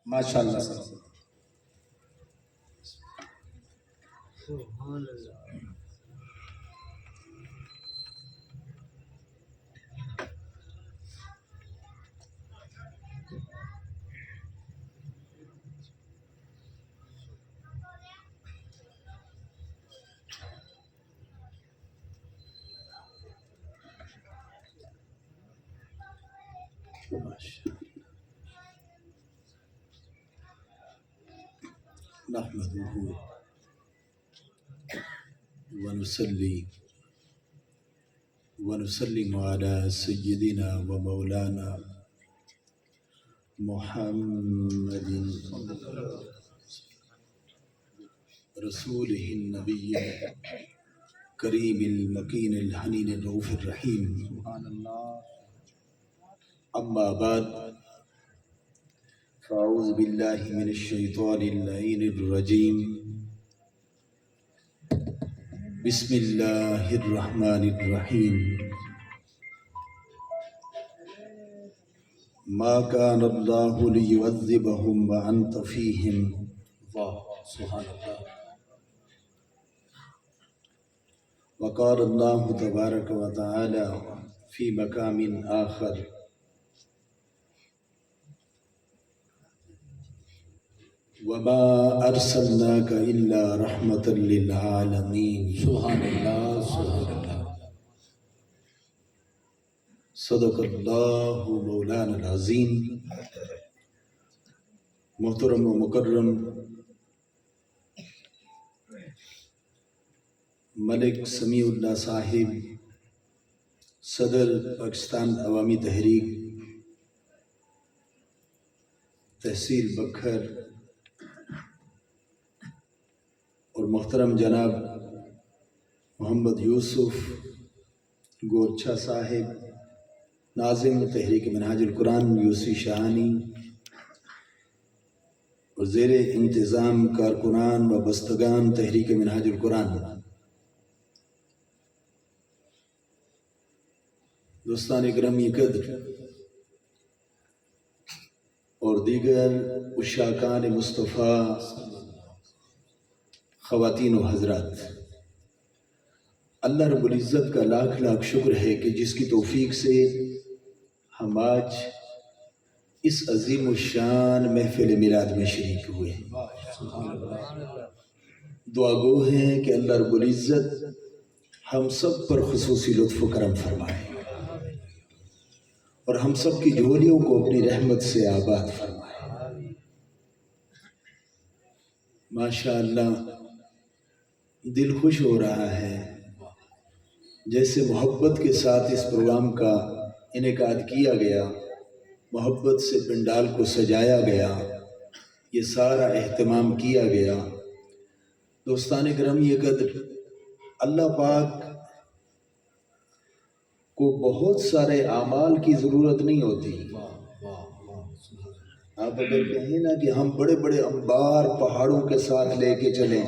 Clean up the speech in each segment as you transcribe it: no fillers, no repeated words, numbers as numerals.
ماشاء اللہ سر. سبحان اللہ. نحمده ونصلي ونسلم على سيدنا ومولانا محمد رسوله النبي الكريم المكين الحنين الرؤوف الرحيم. سبحان اللہ. أما بعد فأعوذ بالله من الشيطان اللعين الرجيم. بسم الله الرحمن الرحيم. ما كان الله ليعذبهم وأنت فيهم. الله سبحان الله. وقال الله تبارك وتعالى في مقام آخر وما ارسلناک الا رحمۃ للعالمین. سبحان اللہ. سبحان اللہ. صدق اللہ مولانا العظیم. محترم و مکرم ملک سمیع اللہ صاحب صدر پاکستان عوامی تحریک تحصیل بکھر اور محترم جناب محمد یوسف گورچھا صاحب ناظم تحریک منہاج القرآن یوسی شاہانی اور زیر انتظام کارکنان و بستگان تحریک منہاج القرآن، دوستان گرامی قدر اور دیگر عشاقان مصطفیٰ، خواتین و حضرات، اللہ رب العزت کا لاکھ لاکھ شکر ہے کہ جس کی توفیق سے ہم آج اس عظیم الشان محفل میلاد میں شریک ہوئے ہیں. دعا گو ہیں کہ اللہ رب العزت ہم سب پر خصوصی لطف و کرم فرمائے اور ہم سب کی جھولیوں کو اپنی رحمت سے آباد فرمائے. ماشاء اللہ دل خوش ہو رہا ہے جیسے محبت کے ساتھ اس پروگرام کا انعقاد کیا گیا، محبت سے پنڈال کو سجایا گیا، یہ سارا اہتمام کیا گیا. دوستان گرامی قدر، اللہ پاک کو بہت سارے اعمال کی ضرورت نہیں ہوتی. آپ اگر کہیں نا کہ ہم بڑے بڑے انبار پہاڑوں کے ساتھ لے کے چلیں،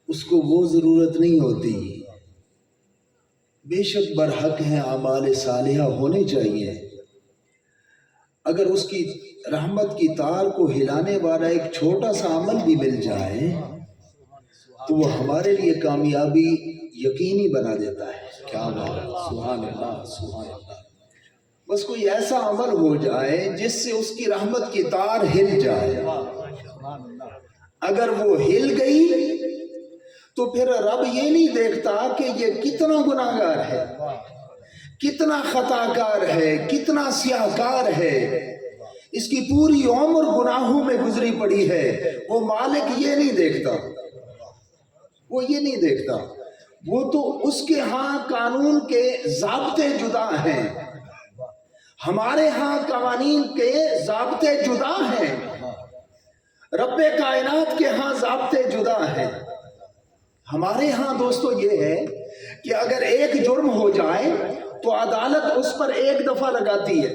اس کو وہ ضرورت نہیں ہوتی. بے شک برحق ہیں اعمال صالحہ ہونے چاہیے، اگر اس کی رحمت کی تار کو ہلانے والا ایک چھوٹا سا عمل بھی مل جائے تو وہ ہمارے لیے کامیابی یقینی بنا دیتا ہے. کیا بات ہے. سبحان اللہ. سبحان اللہ. بس کوئی ایسا عمل ہو جائے جس سے اس کی رحمت کی تار ہل جائے. اگر وہ ہل گئی تو پھر رب یہ نہیں دیکھتا کہ یہ کتنا گناہ گار ہے، کتنا خطا کار ہے، کتنا سیاہ کار ہے، اس کی پوری عمر گناہوں میں گزری پڑی ہے. وہ مالک یہ نہیں دیکھتا، وہ یہ نہیں دیکھتا. وہ تو اس کے ہاں قانون کے ضابطے جدا ہیں، ہمارے ہاں قوانین کے ضابطے جدا ہیں، رب کائنات کے ہاں ضابطے جدا ہیں. ہمارے ہاں دوستو یہ ہے کہ اگر ایک جرم ہو جائے تو عدالت اس پر ایک دفعہ لگاتی ہے،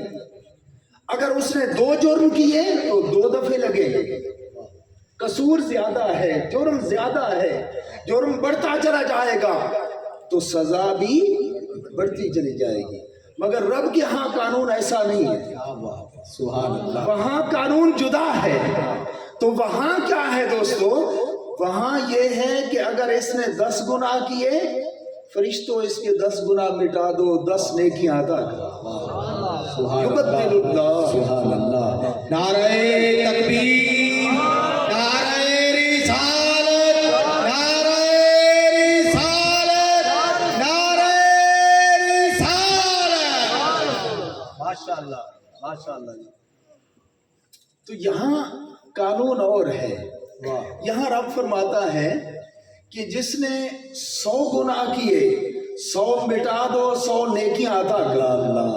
اگر اس نے 2 جرم کیے تو 2 دفعے لگے. قصور زیادہ ہے، جرم زیادہ ہے، جرم بڑھتا چلا جائے گا تو سزا بھی بڑھتی چلی جائے گی. مگر رب کے ہاں قانون ایسا نہیں ہے. سبحان اللہ. وہاں قانون جدا ہے. تو وہاں کیا ہے دوستو؟ وہاں یہ ہے کہ اگر اس نے 10 گناہ کیے، فرشتوں اس کے 10 گناہ مٹا دو، 10 نیکیاں عطا کرو. سبحان یبدل اللہ. اللہ. سبحان اللہ. نعرہ تکبیر، نعرہ رسالت، نعرہ رسالت، نعرہ رسالت. ماشاءاللہ ماشاءاللہ. تو یہاں قانون اور ہے. واہ. یہاں رب فرماتا ہے کہ جس نے 100 گناہ کیے 100 مٹا دو، 100 نیکیاں عطا کر. اللہ.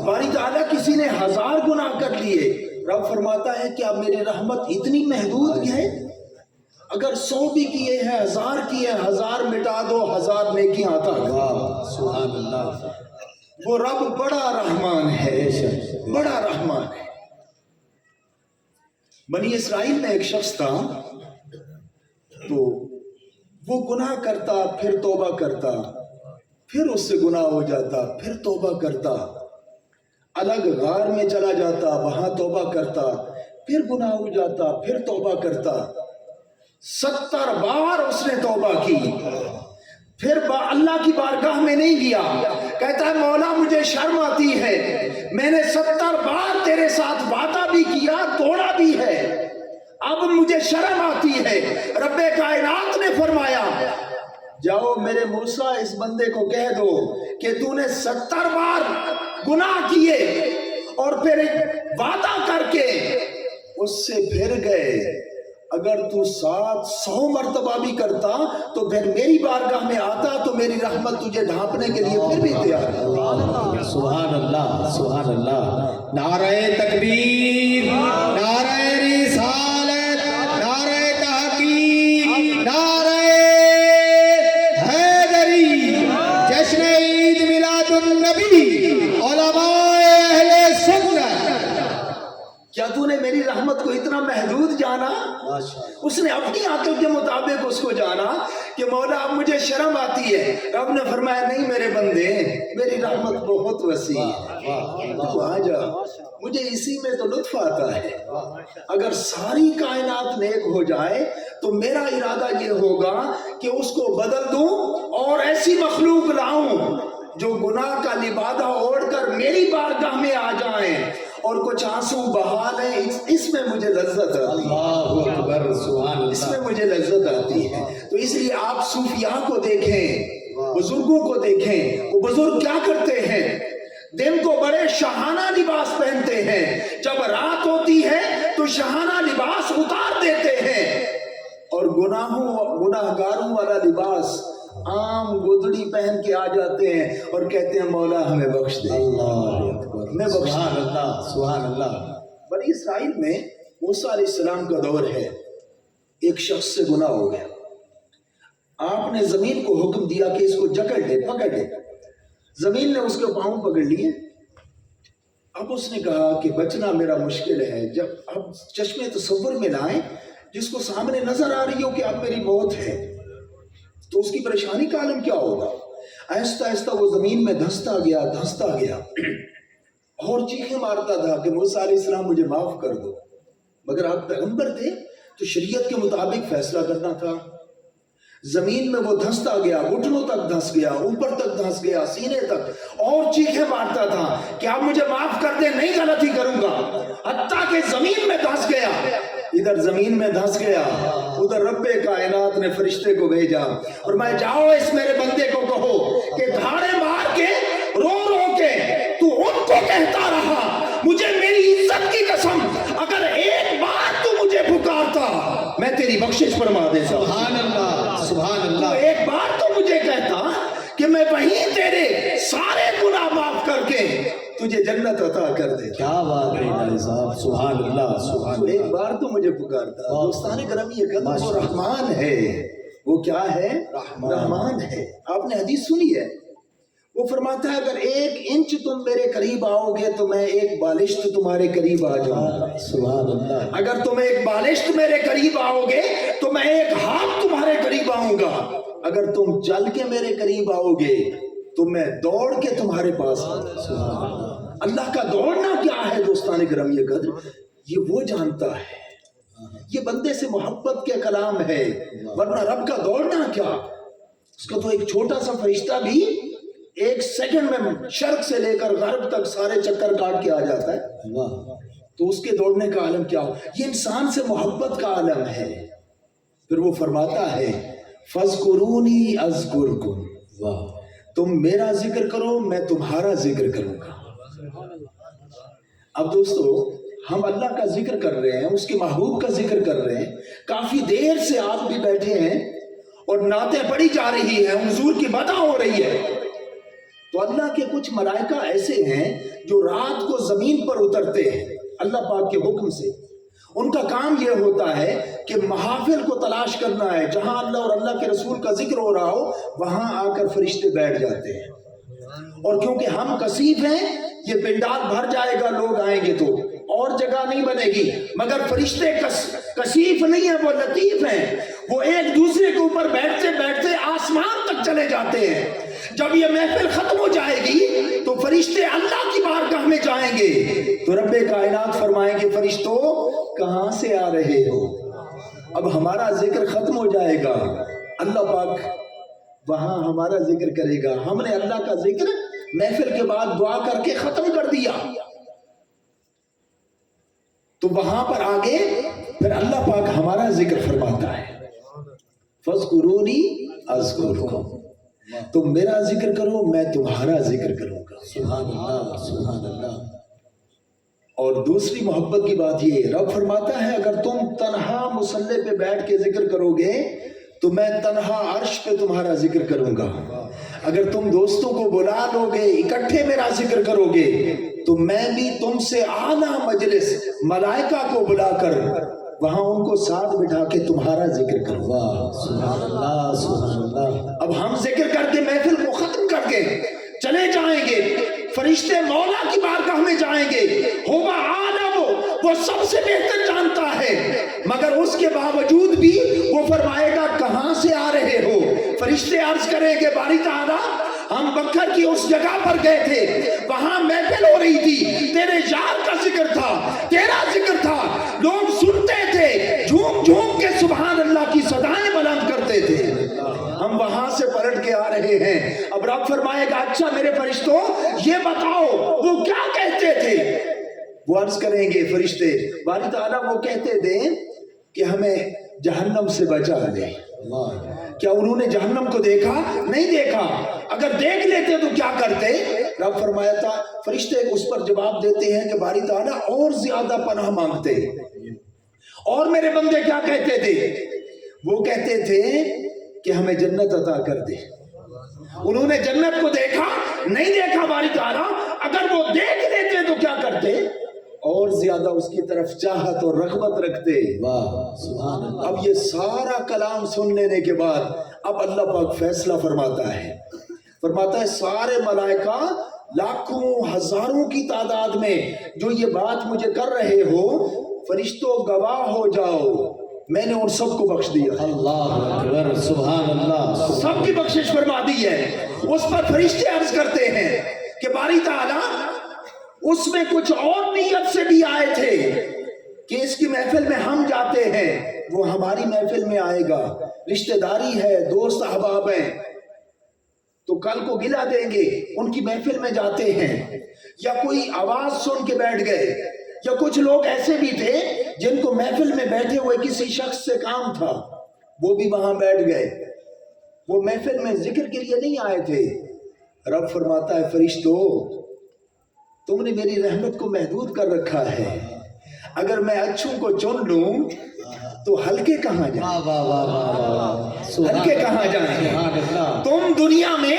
باری تعالیٰ کسی نے 1000 گناہ کر لیے، رب فرماتا ہے کہ اب میری رحمت اتنی محدود ہے، اگر 100 بھی کیے ہیں، 1000 کیے ہیں، 1000 مٹا دو، 1000 نیکیاں عطا کر. واہ. سبحان اللہ. وہ رب بڑا رحمان ہے، بڑا رحمان ہے. بنی اسرائیل میں ایک شخص تھا، تو وہ گناہ کرتا، پھر توبہ کرتا، پھر اس سے گناہ ہو جاتا، پھر توبہ کرتا، الگ غار میں چلا جاتا، وہاں توبہ کرتا، پھر گناہ ہو جاتا، پھر توبہ کرتا. 70 بار اس نے توبہ کی، پھر اللہ کی بارگاہ میں نہیں گیا. کہتا ہے مولا مجھے شرم آتی ہے، میں نے 70 بار تیرے ساتھ وعدہ بھی کیا، توڑا بھی ہے، اب مجھے شرم آتی ہے. رب کائنات نے فرمایا جاؤ میرے موسیٰ اس بندے کو کہہ دو کہ تو نے 70 بار گناہ کیے اور پھر وعدہ کر کے اس سے پھر گئے، اگر تو 700 مرتبہ بھی کرتا تو پھر میری بارگاہ میں آتا تو میری رحمت تجھے ڈھانپنے کے لیے پھر بھی تیار ہے. سبحان اللہ. سبحان اللہ. نعرہ تکبیر، نعرہ رسالت، نعرہ تحقیق، نعرہ حیدری، جشن عید میلاد النبی، علماء اہل سنت. کیا تو نے میری رحمت کو اتنا محدود جانا؟ اس نے اپنی عقل کے مطابق اس کو جانا کہ مولا اب مجھے شرم آتی ہے. رب نے فرمایا نہیں میرے بندے، میری رحمت بہت وسیع ہے، تو آ جا، مجھے اسی میں تو لطف آتا ہے. اگر ساری کائنات نیک ہو جائے تو میرا ارادہ یہ ہوگا کہ اس کو بدل دوں اور ایسی مخلوق لاؤں جو گناہ کا لبادہ اوڑھ کر میری بارگاہ میں آ جائیں اور کچھ آنسو بہا لیں. اس میں مجھے لذت آتی ہے. اللہ اکبر. سبحان اس اللہ. میں مجھے لذت آتی ہے. تو اس لیے آپ صوفیاء کو دیکھیں، بزرگوں کو دیکھیں، وہ بزرگ کیا کرتے ہیں؟ دن کو بڑے شاہانہ لباس پہنتے ہیں، جب رات ہوتی ہے تو شاہانہ لباس اتار دیتے ہیں اور گناہ گاروں والا لباس عام گودڑی پہن کے آ جاتے ہیں اور کہتے ہیں مولا ہمیں بخش دے. اللہ اکبر. ہمیں بخش سبحان اللہ. سبحان اللہ. بنی اسرائیل میں موسیٰ علیہ السلام کا دور ہے. ایک شخص سے گناہ ہو گیا، آپ نے زمین کو حکم دیا کہ اس کو جکڑ لے، پکڑ لے. زمین نے اس کے پاؤں پکڑ لیے. اب اس نے کہا کہ بچنا میرا مشکل ہے. جب اب چشمے تصور میں لائیں جس کو سامنے نظر آ رہی ہو کہ اب میری موت ہے، تو اس کی پریشانی کا عالم کیا ہوگا. آہستہ آہستہ وہ زمین میں دھنستا گیا اور چیخیں مارتا تھا کہ موسیٰ علیہ السلام مجھے معاف کر دو. مگر آپ پیغمبر تھے تو شریعت کے مطابق فیصلہ کرنا تھا. زمین میں وہ دھنستا گیا، گھٹنوں تک دھنس گیا، اوپر تک دھنس گیا، سینے تک، اور چیخیں مارتا تھا کہ آپ مجھے معاف کر دیں، نہیں غلطی کروں گا. حتیٰ کہ زمین میں دھنس گیا. ادھر زمین میں دھنس گیا، ادھر رب کائنات نے فرشتے کو بھیجا اور میں جاؤ اس میرے بندے کو کہو کہ دھاڑے مار کے رو رو کے تو ان کو کہتا رہا مجھے میری عزت کی قسم اگر ایک بار تو مجھے پکارتا میں تیری بخشش فرما دیتا. سبحان اللہ. سبحان تو اللہ. ایک بار تو مجھے کہتا کہ میں وہیں تیرے سارے گناہ معاف کر کے تجھے جنت عطا کر دیتا. کیا بات ہے بھائی صاحب. سبحان اللہ. سبحان تو ایک اللہ. بار تو مجھے پکارتا. دوستان گرامی یہ قدم وہ رحمان ہے. وہ کیا ہے؟ رحمان ہے. آپ نے حدیث سنی ہے، وہ فرماتا ہے اگر 1 انچ تم میرے قریب آؤ گے تو میں 1 بالشت تمہارے قریب آ جاؤں گا. سبحان اللہ. اگر تم 1 بالشت میرے قریب آؤ گے تو میں 1 ہاتھ تمہارے قریب آؤں گا. اگر تم چل کے میرے قریب آؤ گے تو میں دوڑ کے تمہارے پاس آؤں گا. اللہ کا دوڑنا کیا ہے دوستان گرامی قدر، یہ وہ جانتا ہے. یہ بندے سے محبت کے کلام ہے، ورنہ رب کا دوڑنا کیا. اس کا تو ایک چھوٹا سا فرشتہ بھی ایک سیکنڈ میں شرق سے لے کر غرب تک سارے چکر کاٹ کے آ جاتا ہے، تو اس کے دوڑنے کا عالم کیا ہو. یہ انسان سے محبت کا عالم ہے. پھر وہ فرماتا ہے فَاذْكُرُونِي أَذْكُرْكُمْ، تم میرا ذکر کرو میں تمہارا ذکر کروں گا. اب دوستو ہم اللہ کا ذکر کر رہے ہیں، اس کے محبوب کا ذکر کر رہے ہیں، کافی دیر سے آپ بھی بیٹھے ہیں اور نعتیں پڑھی جا رہی ہیں، حضور کی مدح ہو رہی ہے. تو اللہ کے کچھ ملائکہ ایسے ہیں جو رات کو زمین پر اترتے ہیں اللہ پاک کے حکم سے. ان کا کام یہ ہوتا ہے کہ محافل کو تلاش کرنا ہے، جہاں اللہ اور اللہ کے رسول کا ذکر ہو رہا ہو وہاں آ کر فرشتے بیٹھ جاتے ہیں. اور کیونکہ ہم کثیف ہیں، یہ پنڈال بھر جائے گا، لوگ آئیں گے تو اور جگہ نہیں بنے گی. مگر فرشتے کثیف نہیں ہیں، وہ لطیف ہیں. وہ ایک دوسرے کے اوپر بیٹھتے بیٹھتے آسمان تک چلے جاتے ہیں. جب یہ محفل ختم ہو جائے گی تو فرشتے اللہ کی بارگاہ میں جائیں گے تو رب کائنات فرمائیں گے فرشتوں کہاں سے آ رہے ہو. اب ہمارا ذکر ختم ہو جائے گا، اللہ پاک وہاں ہمارا ذکر کرے گا. ہم نے اللہ کا ذکر محفل کے بعد دعا کر کے ختم کر دیا، تو وہاں پر آگے پھر اللہ پاک ہمارا ذکر فرماتا ہے فَاذْكُرُونِي أَذْكُرْكُمْ، تم میرا ذکر کرو میں تمہارا ذکر کروں گا. سبحان اللہ سبحان اللہ. اور دوسری محبت کی بات یہ، رب فرماتا ہے اگر تم تنہا مصلی پہ بیٹھ کے ذکر کرو گے تو میں تنہا عرش پہ تمہارا ذکر کروں گا. اگر تم دوستوں کو بلا لو گے، اکٹھے میرا ذکر کرو گے، تو میں بھی تم سے اعلیٰ مجلس ملائکہ کو بلا کر وہاں ان کو ساتھ بٹھا کے تمہارا ذکر کروں گا. سبحان اللہ سبحان اللہ. اب ہم ذکر کر کے محفل کو ختم کر کے چلے جائیں گے، فرشتے مولا کی بارگاہ میں جائیں گے، ہوگا عالم وہ سب سے بہتر جانتا ہے، مگر اس کے باوجود بھی وہ فرمائے گا کہاں سے آ رہے ہو. فرشتے عرض کریں گے باری تعالیٰ ہم بکر کی اس جگہ پر گئے تھے، وہاں محفل ہو رہی تھی، تیرے یار کا ذکر تھا، تیرا ذکر تھا، لوگ سنتے تھے، جھوم جھوم کے سبحان اللہ کی صدائیں بلند کرتے تھے. ہم وہاں سے پلٹ کے آ رہے ہیں. اب رب فرمائے گا اچھا میرے فرشتوں یہ بتاؤ وہ کیا کہتے تھے. وہ عرض کریں گے فرشتے باری تعالیٰ وہ کہتے تھے کہ ہمیں جہنم سے بچا لے. کیا انہوں نے جہنم کو دیکھا؟ نہیں دیکھا. اگر دیکھ لیتے تو کیا کرتے؟ رب فرمایا تھا فرشتے اس پر جواب دیتے ہیں کہ باری تعالیٰ اور زیادہ پناہ مانگتے. اور میرے بندے کیا کہتے تھے؟ وہ کہتے تھے کہ ہمیں جنت عطا کر دے. انہوں نے جنت کو دیکھا نہیں دیکھا باری تعالیٰ، اگر وہ دیکھ لیتے تو کیا کرتے؟ اور زیادہ اس کی طرف چاہت اور رغبت رکھتے. سبحان اللہ. اب یہ سارا کلام سن لینے کے بعد اب اللہ پاک فیصلہ فرماتا ہے سارے ملائکہ لاکھوں ہزاروں کی تعداد میں جو یہ بات مجھے کر رہے ہو، فرشتوں گواہ ہو جاؤ میں نے ان سب کو بخش دیا. اللہ اکبر سبحان اللہ. سب کی بخشش فرما دی ہے. اس پر فرشتے عرض کرتے ہیں کہ باری تعالیٰ اس میں کچھ اور نیت سے بھی آئے تھے کہ اس کی محفل میں ہم جاتے ہیں، وہ ہماری محفل میں آئے گا، رشتہ داری ہے، دوست احباب ہیں، تو کل کو گلا دیں گے. ان کی محفل میں جاتے ہیں، یا کوئی آواز سن کے بیٹھ گئے، یا کچھ لوگ ایسے بھی تھے جن کو محفل میں بیٹھے ہوئے کسی شخص سے کام تھا، وہ بھی وہاں بیٹھ گئے، وہ محفل میں ذکر کے لیے نہیں آئے تھے. رب فرماتا ہے فرشتوں تم نے میری رحمت کو محدود کر رکھا ہے، اگر میں اچھوں کو چن لوں تو ہلکے کہاں جائیں؟ ہلکے کہاں جائیں؟ تم دنیا میں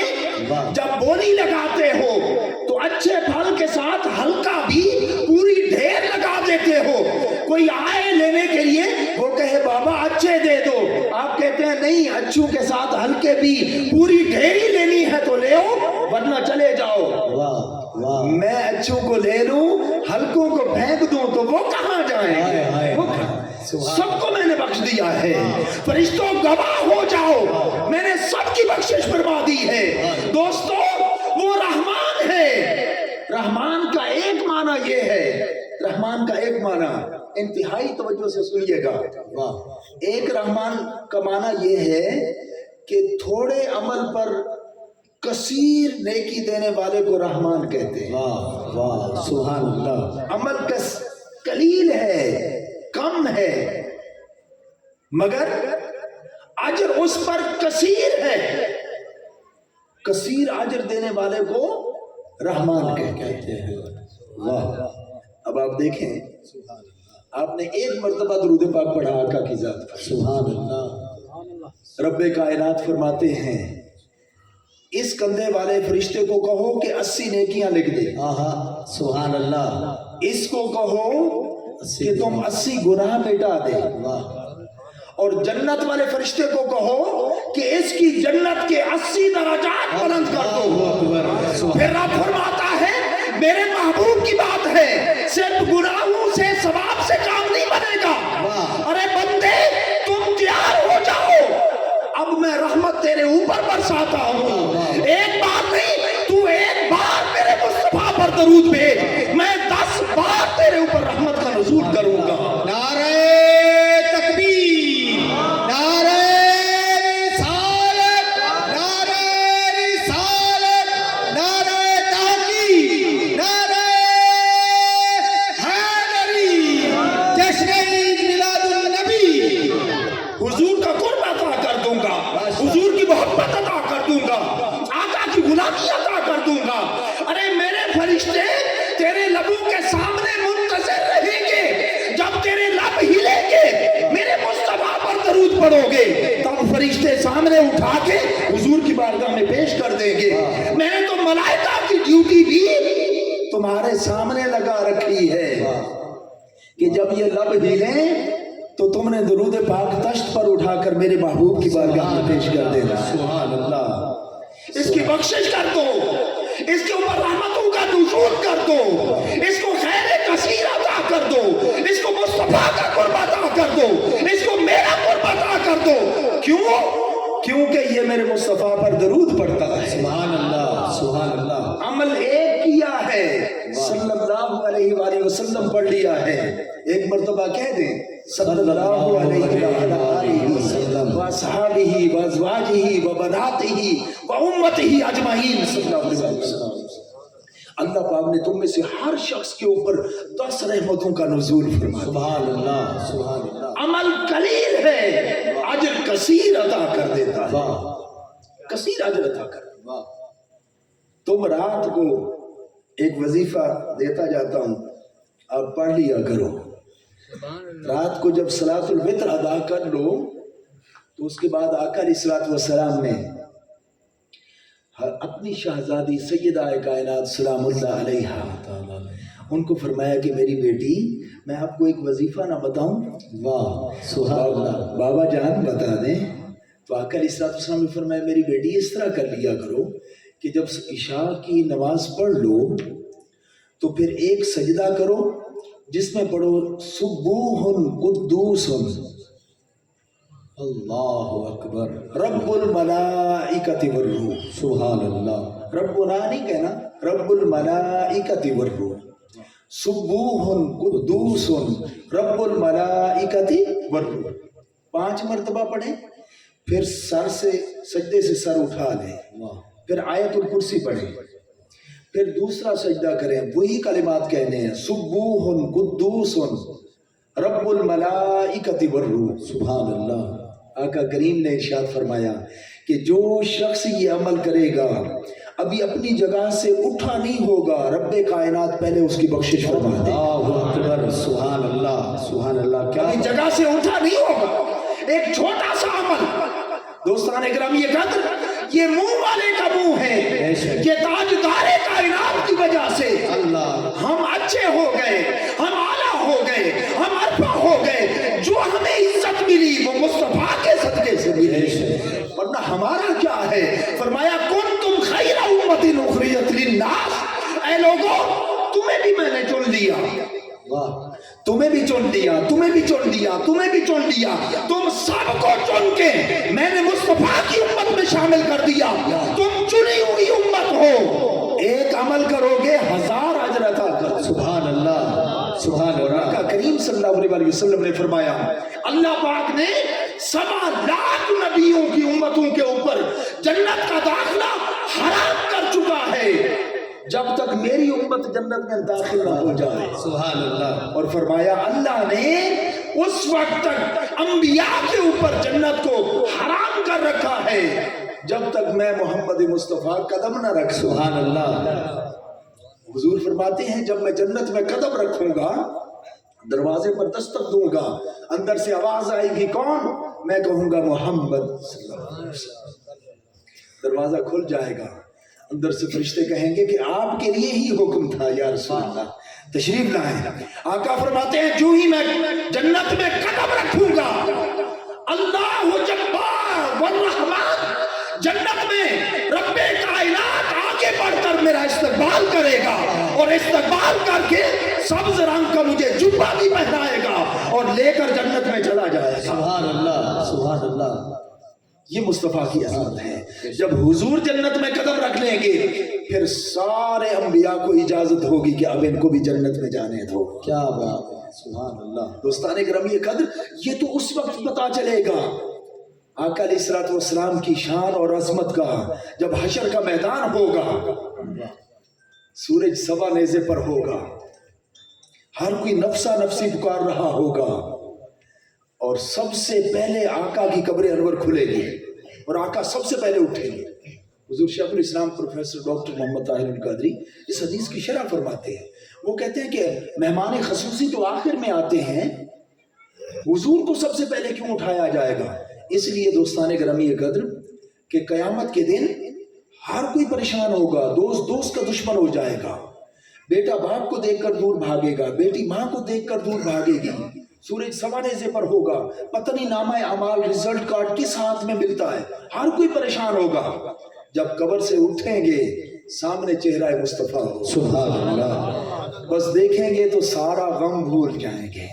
جب بولی لگاتے ہو تو اچھے پھل کے ساتھ ہلکا بھی پوری ڈھیر لگا دیتے ہو. کوئی آئے لینے کے لیے وہ کہے بابا اچھے دے دو، آپ کہتے ہیں نہیں اچھوں کے ساتھ ہلکے بھی پوری ڈھیری لینی ہے تو لے آؤ ورنہ چلے جاؤ. میں اچھوں کو لے لوں ہلکوں کو پھینک دوں تو وہ کہاں جائیں؟ سب کو میں نے بخش دیا ہے. فرشتوں گواہ ہو جاؤ میں نے سب کی بخشش فرما دی ہے. دوستو وہ رحمان ہے، رحمان کا माना ये है, रहमान का एक माना इंतहाई तवज्जो से सुनिएगा। वाह एक रहमान का माना ये है कि थोड़े अमल पर कसीर नेकी देने वाले को रहमान कहते हैं। वाह वाह सुभान अल्लाह। अमल कलील है, कम है, मगर अजर उस पर कसीर है। कसीर अजर देने वाले को रहमान कहते हैं। वाह अब आप देखें, आपने एक मर्तबा दुरूद पाक पढ़ा आका की जात पर, सुभान अल्लाह। रब्बे कायनात फरमाते हैं इस कंधे वाले फरिश्ते को कहो कि 80 नेकियां लिख दे। आहा सुभान अल्लाह। इसको कहो कि तुम 80 गुनाह मिटा दे। वाह और जन्नत वाले फरिश्ते को कहो कि इसकी जन्नत के 80 दराजात बुलंद कर दो। फिर रब फरमाता है मेरे महबूब की बात है, सिर्फ गुनाहों से सवाब से काम नहीं बनेगा। अरे बंदे तुम तैयार हो जाओ, अब मैं रहमत तेरे ऊपर बरसाता हूँ। एक बार नहीं, तू एक बार मेरे मुस्तफा पर दरूद भेज, मैं 10 बार तेरे ऊपर रहमत का नज़ूल करूंगा। नारे तकबीर, नारे रिसालत, नारे रिसालत, नारे ताकीद, नारे हैदरी, जश्न ईद मिलादुन नबी। हुजूर का कुर्ब अता कर दूंगा, हुजूर की मोहब्बत अता कर दूंगा, आका की गुलामी अता कर दूंगा। अरे मेरे फरिश्ते तेरे लबों के सामने मुंतज़िर रहेंगे, जब तेरे लब हिलेंगे मेरे मुस्तफा पर दरूद पढ़ोगे, तब फरिश्ते सामने उठा के हुजूर की बारगाह में पेश कर देंगे। मैंने तो मलाइका की ड्यूटी भी तुम्हारे सामने लगा रखी है कि जब ये लब हिले तो तुमने दुरूद पाक तश्त पर उठाकर मेरे महबूब की बारगाह में पेश कर देना। सुभान अल्लाह। इसकी बख्शिश कर दो, इसके ऊपर रहमतों का नुज़ूल कर दो, इसको खैर कसीर अता कर दो, इसको मुस्तफा का कुर्ब अता कर दो, इसको मेरा कुर्ब अता कर दो। क्यों? क्योंकि ये मेरे मुस्तफा पर दरूद पढ़ता है। सुभान अल्लाह सुभान अल्लाह। अमल एक किया है, सल्लल्लाहु अलैहि वसल्लम पढ़ लिया है, एक मर्तबा कह दें सल्लल्लाहु अलैहि वसल्लम व असहाबिही व अज़वाजिही व बनातिही व उम्मतिही अजमईन सल्लल्लाहु अलैहि वसल्लम। अल्लाह पाक ने तुम में से हर शख्स के ऊपर 10 रहमतों का नुज़ूल फरमाया। सुभान अल्लाह सुभान अल्लाह। अमल कलील है, अजर कसीर अता कर देता है, वाह कसीर अजर अता कर। वाह। तुम रात को एक वजीफा देता जाता हूं, आप पढ़ लिया करो। रात को जब सलातुल वित्र अदा कर लो तो उसके बाद आका अलैहिस्सलातु वस्सलाम ने अपनी शहजादी सैयदा कायनात सलामुल्लाह अलैहा उनको फरमाया कि मेरी बेटी मैं आपको एक वजीफा ना बताऊं? वाह सुभान अल्लाह। बाबा जान बता दें। तो आका अलैहिस्सलातु वस्सलाम ने फरमाया मेरी बेटी इस तरह कर लिया करो कि जब इशा की नमाज पढ़ लो तो फिर एक सजदा करो जिसमें पढ़ो सुब्बूहुन कुद्दूसुन अल्लाहु अकबर रब्बुल मलाइकति वर्रूह। सुभान अल्लाह। रब्बुना नहीं कहना, रब्बुल मलाइकति वर्रूह। सुब्बूहुन कुद्दूसुन रब्बुल मलाइकति वर्रूह 5 मर्तबा पढ़े, फिर सर से सजदे से सर उठा लें, फिर आयतुल कुर्सी पढ़े, फिर दूसरा सजदा करें, वही कलिमात कहने हैं सुब्बूहुन कुद्दूसुन रब्बुल मलाइकति वर्रूह। सुभान अल्लाह। आका करीम ने इरशाद फरमाया कि जो शख्स ये अमल करेगा अभी अपनी जगह से उठा नहीं होगा, रब्बे कायनात पहले उसकी बख्शिश फरमा दे। अल्लाहु अकबर सुभान अल्लाह सुभान अल्लाह। क्या अभी जगह से उठा नहीं होगा। एक छोटा सा अमल दोस्तान इकराम, ये कद्र ये मुंह वाले का मुंह है, ये ताजदारे कायनात की वजह से अल्लाह हम अच्छे हो गए, हम आला हो गए, हम अरफा हो गए। जो हमें इज्जत मिली वो मुस्तफा के सदके से मिली, वरना हमारा क्या है? फरमाया कुंतुम खैरा उम्मतिन उखरिजत लिन्नास। ऐ लोगों, तुम्हें भी मैंने चुन लिया, वाह तुम्हें भी चुन लिया, तुम्हें भी चुन लिया, तुम्हें भी चुन लिया। तुम सबको चुन के मैंने मुस्तफा की उम्मत में शामिल कर दिया। तुम चुनी हुई उम्मत हो। एक अमल करोगे 1000 अजर अता कर। सुभान अल्लाह, सुभान और अल्लाह। आका करीम सल्लल्लाहु अलैहि वसल्लम ने फरमाया, अल्लाह पाक ने 7 लाख नबियों की उम्मतों के ऊपर जन्नत का दाखिला हराम कर चुका है जब तक मेरी उम्मत जन्नत में दाखिल ना हो जाए। सुभान अल्लाह। और फरमाया अल्लाह ने उस वक्त तक अंबिया के ऊपर जन्नत को हराम कर रखा है जब तक मैं मोहम्मद मुस्तफा कदम न रख। सुभान अल्लाह। हुजूर फरमाते हैं जब मैं जन्नत में कदम रखूंगा, दरवाजे पर दस्तक दूंगा, अंदर से आवाज आएगी, कौन? मैं कहूंगा मोहम्मद सल्लल्लाहु अलैहि वसल्लम। दरवाजा खुल जाएगा, अंदर से फरिश्ते कहेंगे कि आपके लिए ही हुक्म था या रसूल अल्लाह, तशरीफ लाएं। आका फरमाते हैं जो ही मैं जन्नत में कदम रखूंगा, अल्लाह जब्बार व रहमान, जन्नत में रब्बे कायनात आगे बढ़कर मेरा इस्तकबाल करेगा और इस्तकबाल करके सब्ज रंग का मुझे जुब्बा भी पहनाएगा और लेकर जन्नत में चला जाएगा। सुभान अल्लाह, सुभान अल्लाह। ये मुस्तफा की अजमत है। जब हुजूर जन्नत में कदम रख लेंगे फिर सारे अंबिया को इजाजत होगी कि अब इनको भी जन्नत में जाने दो। क्या बात है, सुभान अल्लाह। दोस्तान गिरामी कद्र, ये तो उस वक्त पता चलेगा आका अलैहिस्सलातु वस्सलाम की शान और अजमत का, जब हशर का मैदान होगा, सूरज सवा नेज़े पर होगा, हर कोई नफ्सा नफ्सी पुकार रहा होगा और सबसे पहले आका की कब्र अनवर खुलेगी और आका सबसे पहले उठेंगे। हुजूर शेखुल इस्लाम प्रोफेसर डॉक्टर मोहम्मद ताहिर अल कादरी इस हदीस की शरह फरमाते हैं। वो कहते हैं कि मेहमान खसूसी तो आखिर में आते हैं, हुजूर को सबसे पहले क्यों उठाया जाएगा? इसलिए दोस्ताने गिरामी कद्र कि कयामत के दिन हर कोई परेशान होगा, दोस्त दोस्त का दुश्मन हो जाएगा, बेटा बाप को देखकर दूर भागेगा, बेटी माँ को देखकर दूर भागेगी, सूरज सवा नेज़े पर होगा, पता नहीं नामा अमाल रिजल्ट कार्ड किस हाथ में मिलता है, हर कोई परेशान होगा। जब कब्र से उठेंगे सामने चेहरा मुस्तफा हो, सुभान अल्लाह। बस देखेंगे तो सारा गम भूल जाएंगे।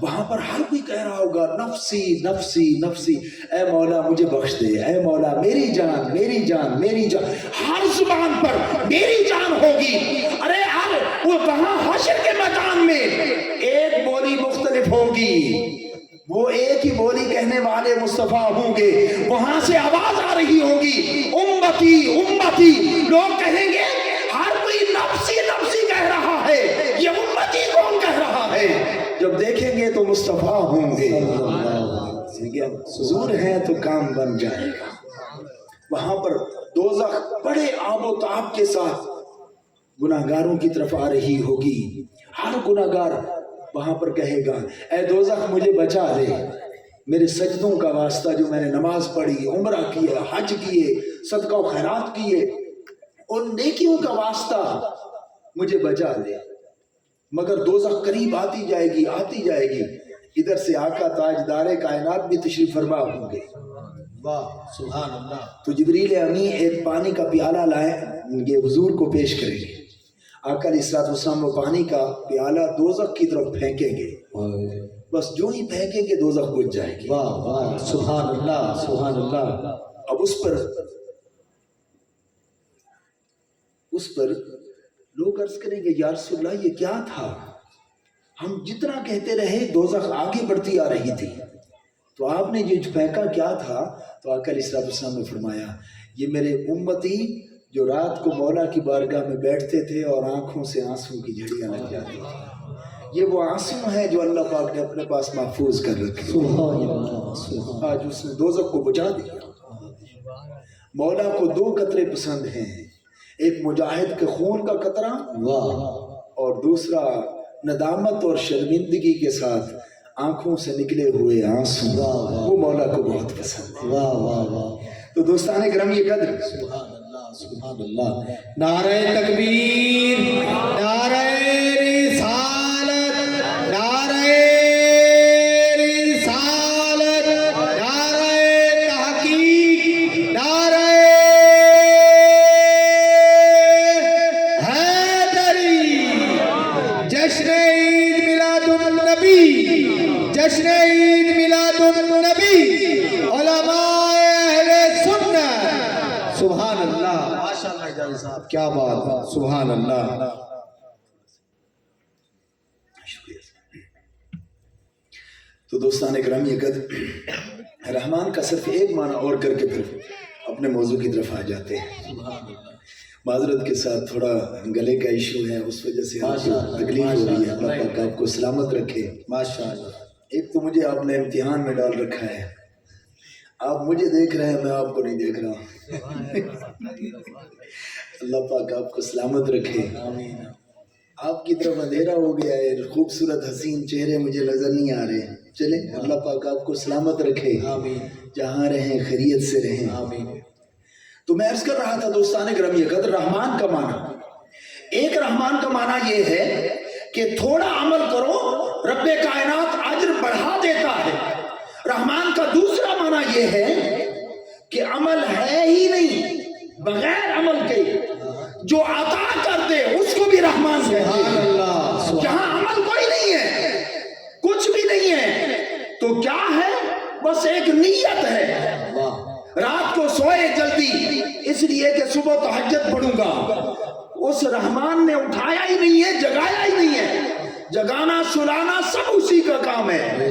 वहां पर हर कोई कह रहा होगा नफसी नफसी नफसी, ऐ मौला मुझे बख्श दे, ऐ मौला मेरी जान मेरी जान मेरी जान। हर जुबान पर मेरी जान होगी। अरे अब वो वहां हश्र के मैदान में एक बोली मुख्तलिफ होगी, वो एक ही बोली कहने वाले मुस्तफा होंगे। वहां से आवाज आ रही होगी उम्मती उम्मती, लोग कहेंगे हर कोई नफसी नफसी कह रहा है, ये उम्मती कौन कह रहा है? जब देखेंगे तो मुस्तफा होंगे, हुजूर हैं तो काम बन जाएगा। वहां पर दोज़ख बड़े आबोताब के साथ गुनाहगारों की तरफ आ रही होगी। हर गुनाहगार वहां पर कहेगा ऐ दोज़ख मुझे बचा दे, मेरे सजदों का वास्ता, जो मैंने नमाज पढ़ी, उम्रा किए, हज किए, सदका और खैरात किए, उन नेकियों का वास्ता मुझे बचा दे। मगर दोज़ख करीब आती जाएगी आती जाएगी। इधर से आका ताजदारे कायनात भी तशरीफ फरमा होंगे। वाह, सुभान अल्लाह। तो जिब्रील अमी एक पानी का प्याला लाए, ये हुजूर को पेश करेंगे। आका अलैहिस्सलाम वो पानी का प्याला दोज़ख की तरफ फेंकेंगे, बस जो ही फेंकेंगे दोज़ख बुझ जाएगी। वाह वाह, सुभान अल्लाह, सुभान अल्लाह। अब उस पर लोग अर्ज करेंगे या रसूलल्लाह ये क्या था? हम जितना कहते रहे दोज़ख आगे बढ़ती आ रही थी, तो आपने ये फेंका क्या था? तो आका अलैहिस्सलाम ने फरमाया ये मेरे उम्मती जो रात को मौला की बारगाह में बैठते थे और आंखों से आंसू की झड़ियां लग जाती थी, ये वो आंसू हैं जो अल्लाह पाक ने अपने पास महफूज कर रखे। आज उसने दोज़ख को बुझा दिया। मौला को 2 कतरे पसंद हैं, एक मुजाहिद के खून का कतरा, वाह, और दूसरा नदामत और शर्मिंदगी के साथ आंखों से निकले हुए आंसू, वो मौला को बहुत पसंद है। वाह वाह वाह। तो दोस्ताने करम ये कद्र, सुभान अल्लाह, सुभान अल्लाह। नारे तकबीर, नारे रिसालत, नारे रिसालत, नारे तहकीक, नारे जश्न ईद मिलादुन नबी, जश्न ईद मिलादुन नबी, उलमाए अहले सुन्नत। सुभान अल्लाह। माशाअल्लाह जावेद साहब, क्या बात है, सुभान अल्लाह। तो दोस्तान ग्रामी कदर, रहमान का सिर्फ एक माना और करके फिर अपने मौजू की तरफ आ जाते हैं। माजरत के साथ थोड़ा गले का इशू है, उस वजह से आपको तकलीफ हो रही है। अल्लाह पाक आपको सलामत रखे। माशाअल्लाह। एक तो मुझे आपने इम्तिहान में डाल रखा है, आप मुझे देख रहे हैं, मैं आपको नहीं देख रहा। अल्लाह पाक आपको सलामत रखे। आपकी तरफ अंधेरा हो गया है, खूबसूरत हसीन चेहरे मुझे नजर नहीं आ रहे। चले, अल्लाह पाक आपको सलामत रखे, जहाँ रहें खैरियत से रहें। तो मैं अर्ज कर रहा था दोस्तान ग्रामी कदर, रहमान का माना, एक रहमान का माना ये है कि थोड़ा अमल करो, रब्बे कायनात अज्र बढ़ा देता है। रहमान का दूसरा माना ये है कि अमल है ही नहीं, बगैर अमल के जो अता कर दे उसको भी रहमान कहते हैं। जहां अमल कोई नहीं है, कुछ भी नहीं है, तो क्या है, बस एक नीयत है। रात को सोए जल्दी इसलिए कि सुबह तहज्जुद पढ़ूंगा, उस रहमान ने उठाया ही नहीं है, जगाया ही नहीं है। जगाना सुलाना सब उसी का काम है।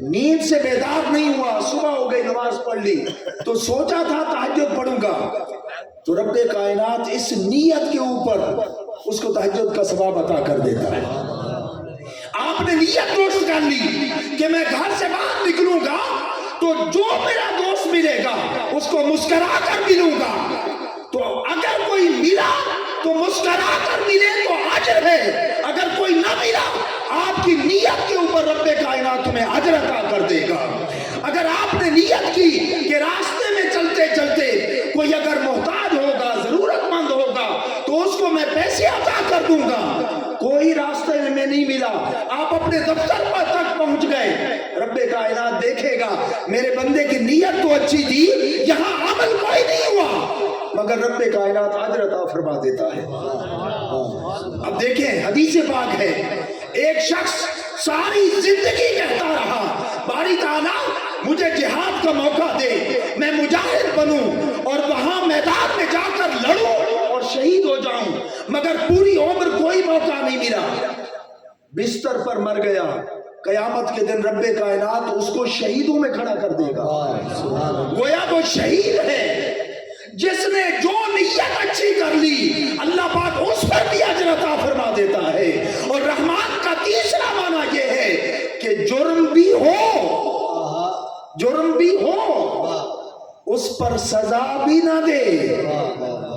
नींद से बेदार नहीं हुआ, सुबह हो गई, नमाज पढ़ ली, तो सोचा था तहज्जुद पढ़ूंगा, तो रब्बे कायनात इस नीयत के ऊपर उसको तहज्जुद का सवाब अता कर देता है। आपने नीयत दुरुस्त कर ली कि मैं घर से बाहर निकलूंगा तो जो मेरा दोस्त मिलेगा उसको मुस्कुरा कर मिलूंगा, तो अगर कोई मिला तो मुस्कुरा कर मिले तो अजर है, अगर कोई ना मिला आपकी नीयत के ऊपर रब्बे कायनात तुम्हें अजर अता कर देगा। अगर आपने नीयत की कि रास्ते में चलते चलते कोई अगर मोहताज होगा, जरूरतमंद होगा, तो उसको मैं पैसे अता कर दूंगा, कोई रास्ते में नहीं मिला, आप अपने दफ्तर पर तक पहुंच गए, रब्बे कायनात देखेगा मेरे बंदे की नीयत तो अच्छी थी, यहाँ अमल कोई नहीं हुआ, मगर रब्बे कायनात अजर अता फरमा देता है। अब देखें, हदीस पाक है, एक शख्स सारी जिंदगी कहता रहा, बारी ताला मुझे जिहाद का मौका दे, मैं मुजाहिद बनूं और वहां मैदान में जाकर लड़ूं और शहीद हो जाऊं, मगर पूरी उम्र कोई मौका नहीं मिला, बिस्तर पर मर गया। कयामत के दिन रब्बे कायनात उसको शहीदों में खड़ा कर देगा। गोया वो शहीद है जिसने जो नियत अच्छी कर ली, अल्लाह पाक उस पर भी अजर अता फरमा देता है। और रहमान का तीसरा माना यह है कि जुर्म भी हो उस पर सजा भी ना दे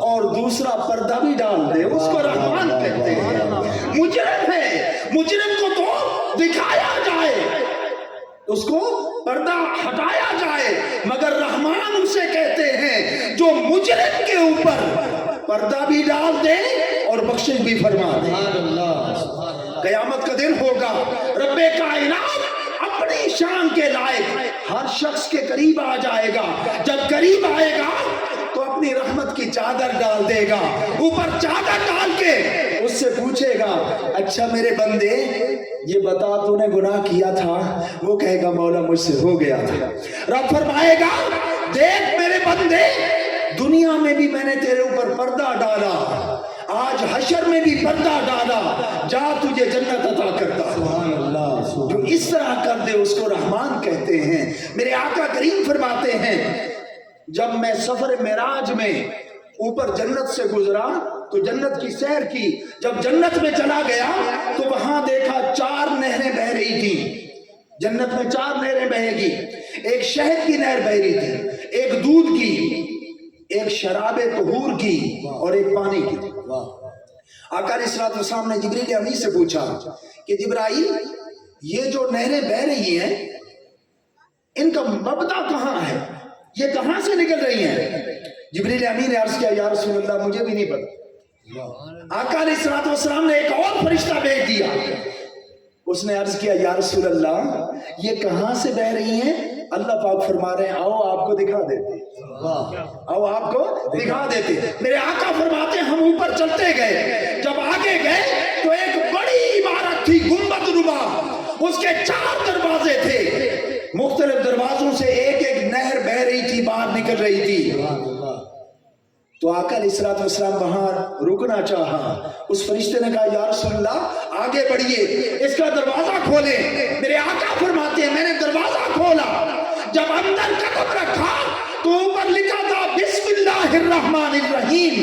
और दूसरा पर्दा भी डाल दे, उसको रहमान कहते हैं। मुजरिम है, मुजरिम को तो दिखाया जाए, उसको पर्दा हटाया जाए, मगर रहमान उसे कहते हैं जो मुजरिम के ऊपर पर्दा भी डाल दे और बख्शिश भी फरमा दे। कयामत का दिन होगा, रब्बे कायनात अपनी शान के लायक हर शख्स के करीब आ जाएगा। जब करीब आएगा तो अपनी रहमत की चादर डाल देगा, ऊपर चादर डाल के उससे पूछेगा, अच्छा मेरे बंदे ये बता तूने गुनाह किया था? वो कहेगा मौला मुझसे हो गया था। रब फरमाएगा, देख मेरे बंदे, दुनिया में भी मैंने तेरे ऊपर पर्दा डाला, आज हशर में भी पर्दा डाला, जा तुझे जन्नत अता करता। सुभान अल्लाह। जो इस तरह कर दे उसको रहमान कहते हैं। मेरे आका करीम फरमाते हैं, जब मैं सफर मेराज में ऊपर जन्नत से गुजरा तो जन्नत की सैर की, जब जन्नत में चला गया तो वहां देखा 4 नहरें बह रही थी। जन्नत में 4 नहरें बहेगी, एक शहद की नहर बह रही थी, एक दूध की, एक शराबे तहूर की और एक पानी की। आका अलैहिस्सलाम ने जिब्रील अमीन से पूछा कि जिब्राइल, ये जो नहरें बह रही हैं इनका मबदा कहाँ है, ये कहाँ से निकल रही हैं? जिब्रील अमीन ने अर्ज किया, या रसूल अल्लाह मुझे भी नहीं पता। आका अलैहिस्सलाम ने एक और फरिश्ता भेज दिया, उसने अर्ज किया, या रसूल अल्लाह ये कहाँ से बह रही हैं? अल्लाह पाक फरमा रहे हैं, आओ आपको दिखा देते, आओ आपको दिखा देते। मेरे आका फरमाते हम ऊपर चलते गए, जब आगे गए तो एक बड़ी इमारत थी गुंबद नुमा, उसके 4 दरवाजे थे, मुख्तलिफ दरवाजों से एक एक नहर बह रही थी, बाहर निकल रही थी। تو آقا علیہ الصلوۃ والسلام وہاں رکنا چاہا. اس فرشتے نے کہا یا رسول اللہ آگے بڑھیے, اس کا دروازہ کھولیں. میرے آقا فرماتے ہیں میں نے دروازہ کھولا, جب اندر قدم رکھا تو اوپر لکھا تھا بسم اللہ الرحمن الرحیم.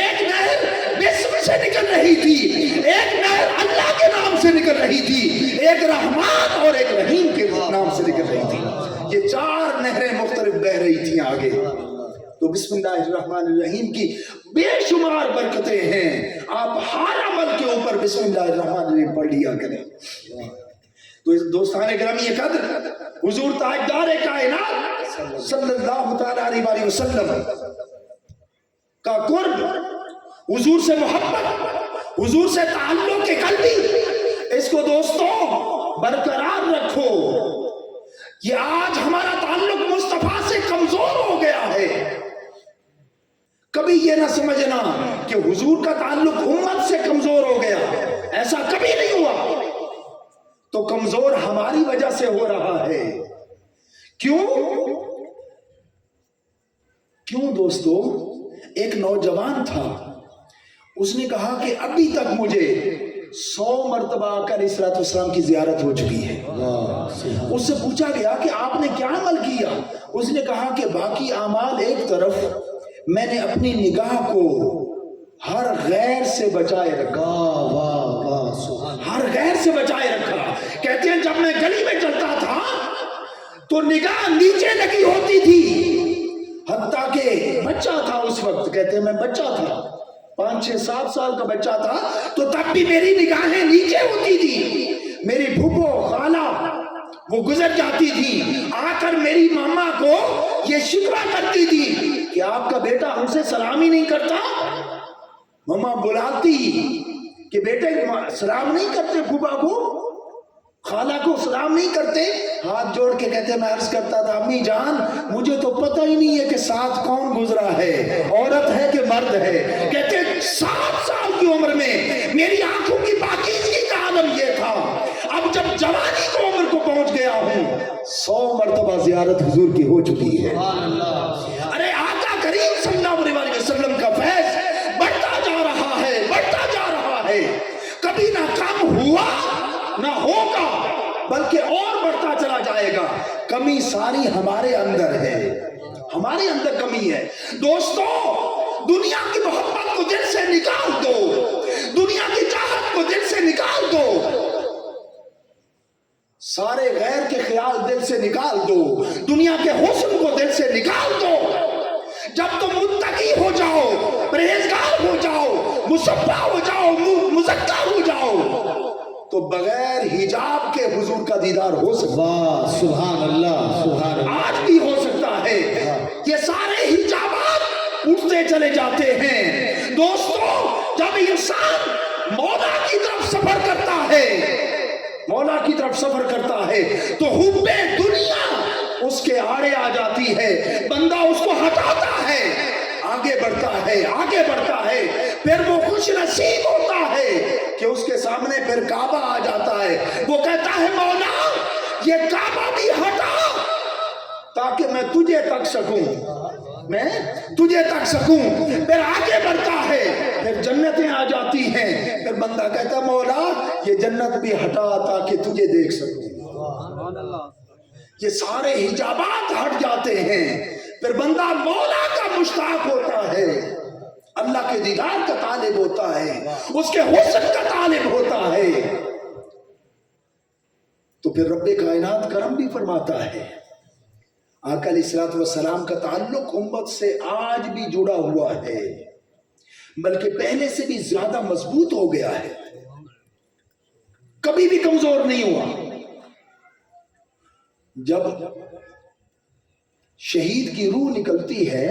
ایک نہر بسم سے نکل رہی تھی, ایک نہر اللہ کے نام سے نکل رہی تھی, ایک رحمان اور ایک رحیم کے نام سے نکل رہی تھی. یہ 4 نہریں مختلف بہ رہی تھیں آگے. تو بسم اللہ الرحمن الرحیم کی بے شمار برکتیں ہیں. آپ ہر عمل کے اوپر بسم اللہ الرحمن الرحیم پڑھ لیا کریں. تو دوستان گرامی قدر, حضور تاجدار کائنات صلی اللہ تعالی علیہ وسلم کا قرب, حضور سے محبت, حضور سے تعلق کے قلبی, اس کو دوستوں برقرار رکھو. یہ آج ہمارا تعلق مصطفیٰ سے کمزور ہو گیا ہے. کبھی یہ نہ سمجھنا کہ حضور کا تعلق امت سے کمزور ہو گیا, ایسا کبھی نہیں ہوا. تو کمزور ہماری وجہ سے ہو رہا ہے. کیوں دوستو؟ ایک نوجوان تھا, اس نے کہا کہ ابھی تک مجھے 100 مرتبہ آقا علیہ الصلوۃ والسلام کی زیارت ہو چکی ہے. اس سے پوچھا گیا کہ آپ نے کیا عمل کیا؟ اس نے کہا کہ باقی اعمال ایک طرف, میں نے اپنی نگاہ کو ہر غیر سے بچائے رکھا. ہر غیر سے بچائے رکھا. کہتے ہیں جب میں گلی میں چلتا تھا تو نگاہ نیچے لگی ہوتی تھی, حتیٰ کہ بچہ تھا اس وقت, کہتے ہیں میں بچہ تھا, 5-6-7 سال کا بچہ تھا, تو تب بھی میری نگاہیں نیچے ہوتی تھی. میری پھوپھو خالہ وہ گزر جاتی تھی, آ کر میری ماما کو یہ شکوہ کرتی تھی کہ آپ کا بیٹا ہم سے سلام ہی نہیں کرتا. ماما بلاتی کہ بیٹے سلام نہیں کرتے, پھوپھا کو خالہ کو سلام نہیں کرتے. ہاتھ جوڑ کے کہتے میں عرض کرتا تھا امی جان مجھے تو پتہ ہی نہیں ہے کہ ساتھ کون گزرا ہے, عورت ہے کہ مرد ہے. کہتے 7 سال کی عمر میں میری آنکھوں کی پاکیزگی کا عالم یہ تھا. اب جب جوانی کی عمر کو پہنچ گیا ہوں 100 مرتبہ زیارت حضور کی ہو چکی ہے. ارے آقا کریم صلی اللہ علیہ وسلم کا فیض بڑھتا جا رہا ہے, بڑھتا جا رہا ہے. کبھی نہ کم ہوا نہ ہوگا, بلکہ اور بڑھتا چلا جائے گا. کمی ساری ہمارے اندر ہے, ہمارے اندر کمی ہے. دوستو دنیا کی محبت کو دل سے نکال دو, دنیا کی چاہت کو دل سے نکال دو, سارے غیر کے خیال دل سے نکال دو, دنیا کے حسن کو دل سے نکال دو. جب تم متقی ہو جاؤ, پرہیزگار ہو جاؤ, مصفا ہو جاؤ, مزکا ہو جاؤ, تو بغیر حجاب کے حضور کا دیدار ہو سکتا ہے. سبحان اللہ, سبحان اللہ. آج بھی ہو سکتا ہے. یہ سارے حجابات اٹھتے چلے جاتے ہیں. دوستو جب انسان مولا کی طرف سفر کرتا ہے, مولا کی طرف سفر کرتا ہے, تو حب دنیا اس کے آڑے آ جاتی ہے. بندہ اس کو ہٹاتا ہے, آگے بڑھتا ہے, آگے بڑھتا ہے. پھر وہ خوش نصیب ہوتا ہے کہ اس کے سامنے پھر کعبہ آ جاتا ہے. وہ کہتا ہے مولا یہ کعبہ بھی ہٹا تاکہ میں تجھے تک سکوں, میں تجھے تک سکوں. پھر آگے بڑھتا ہے, پھر جنتیں آ جاتی ہیں. پھر بندہ کہتا ہے مولا یہ جنت بھی ہٹا تاکہ تجھے دیکھ سکوں. یہ سارے حجابات ہٹ جاتے ہیں. پھر بندہ مولا کا مشتاق ہوتا ہے, اللہ کے دیدار کا طالب ہوتا ہے, اس کے حسن کا طالب ہوتا ہے. تو پھر رب کائنات کرم بھی فرماتا ہے. آقا علیہ الصلوۃ والسلام کا تعلق امت سے آج بھی جڑا ہوا ہے, بلکہ پہلے سے بھی زیادہ مضبوط ہو گیا ہے, کبھی بھی کمزور نہیں ہوا. جب شہید کی روح نکلتی ہے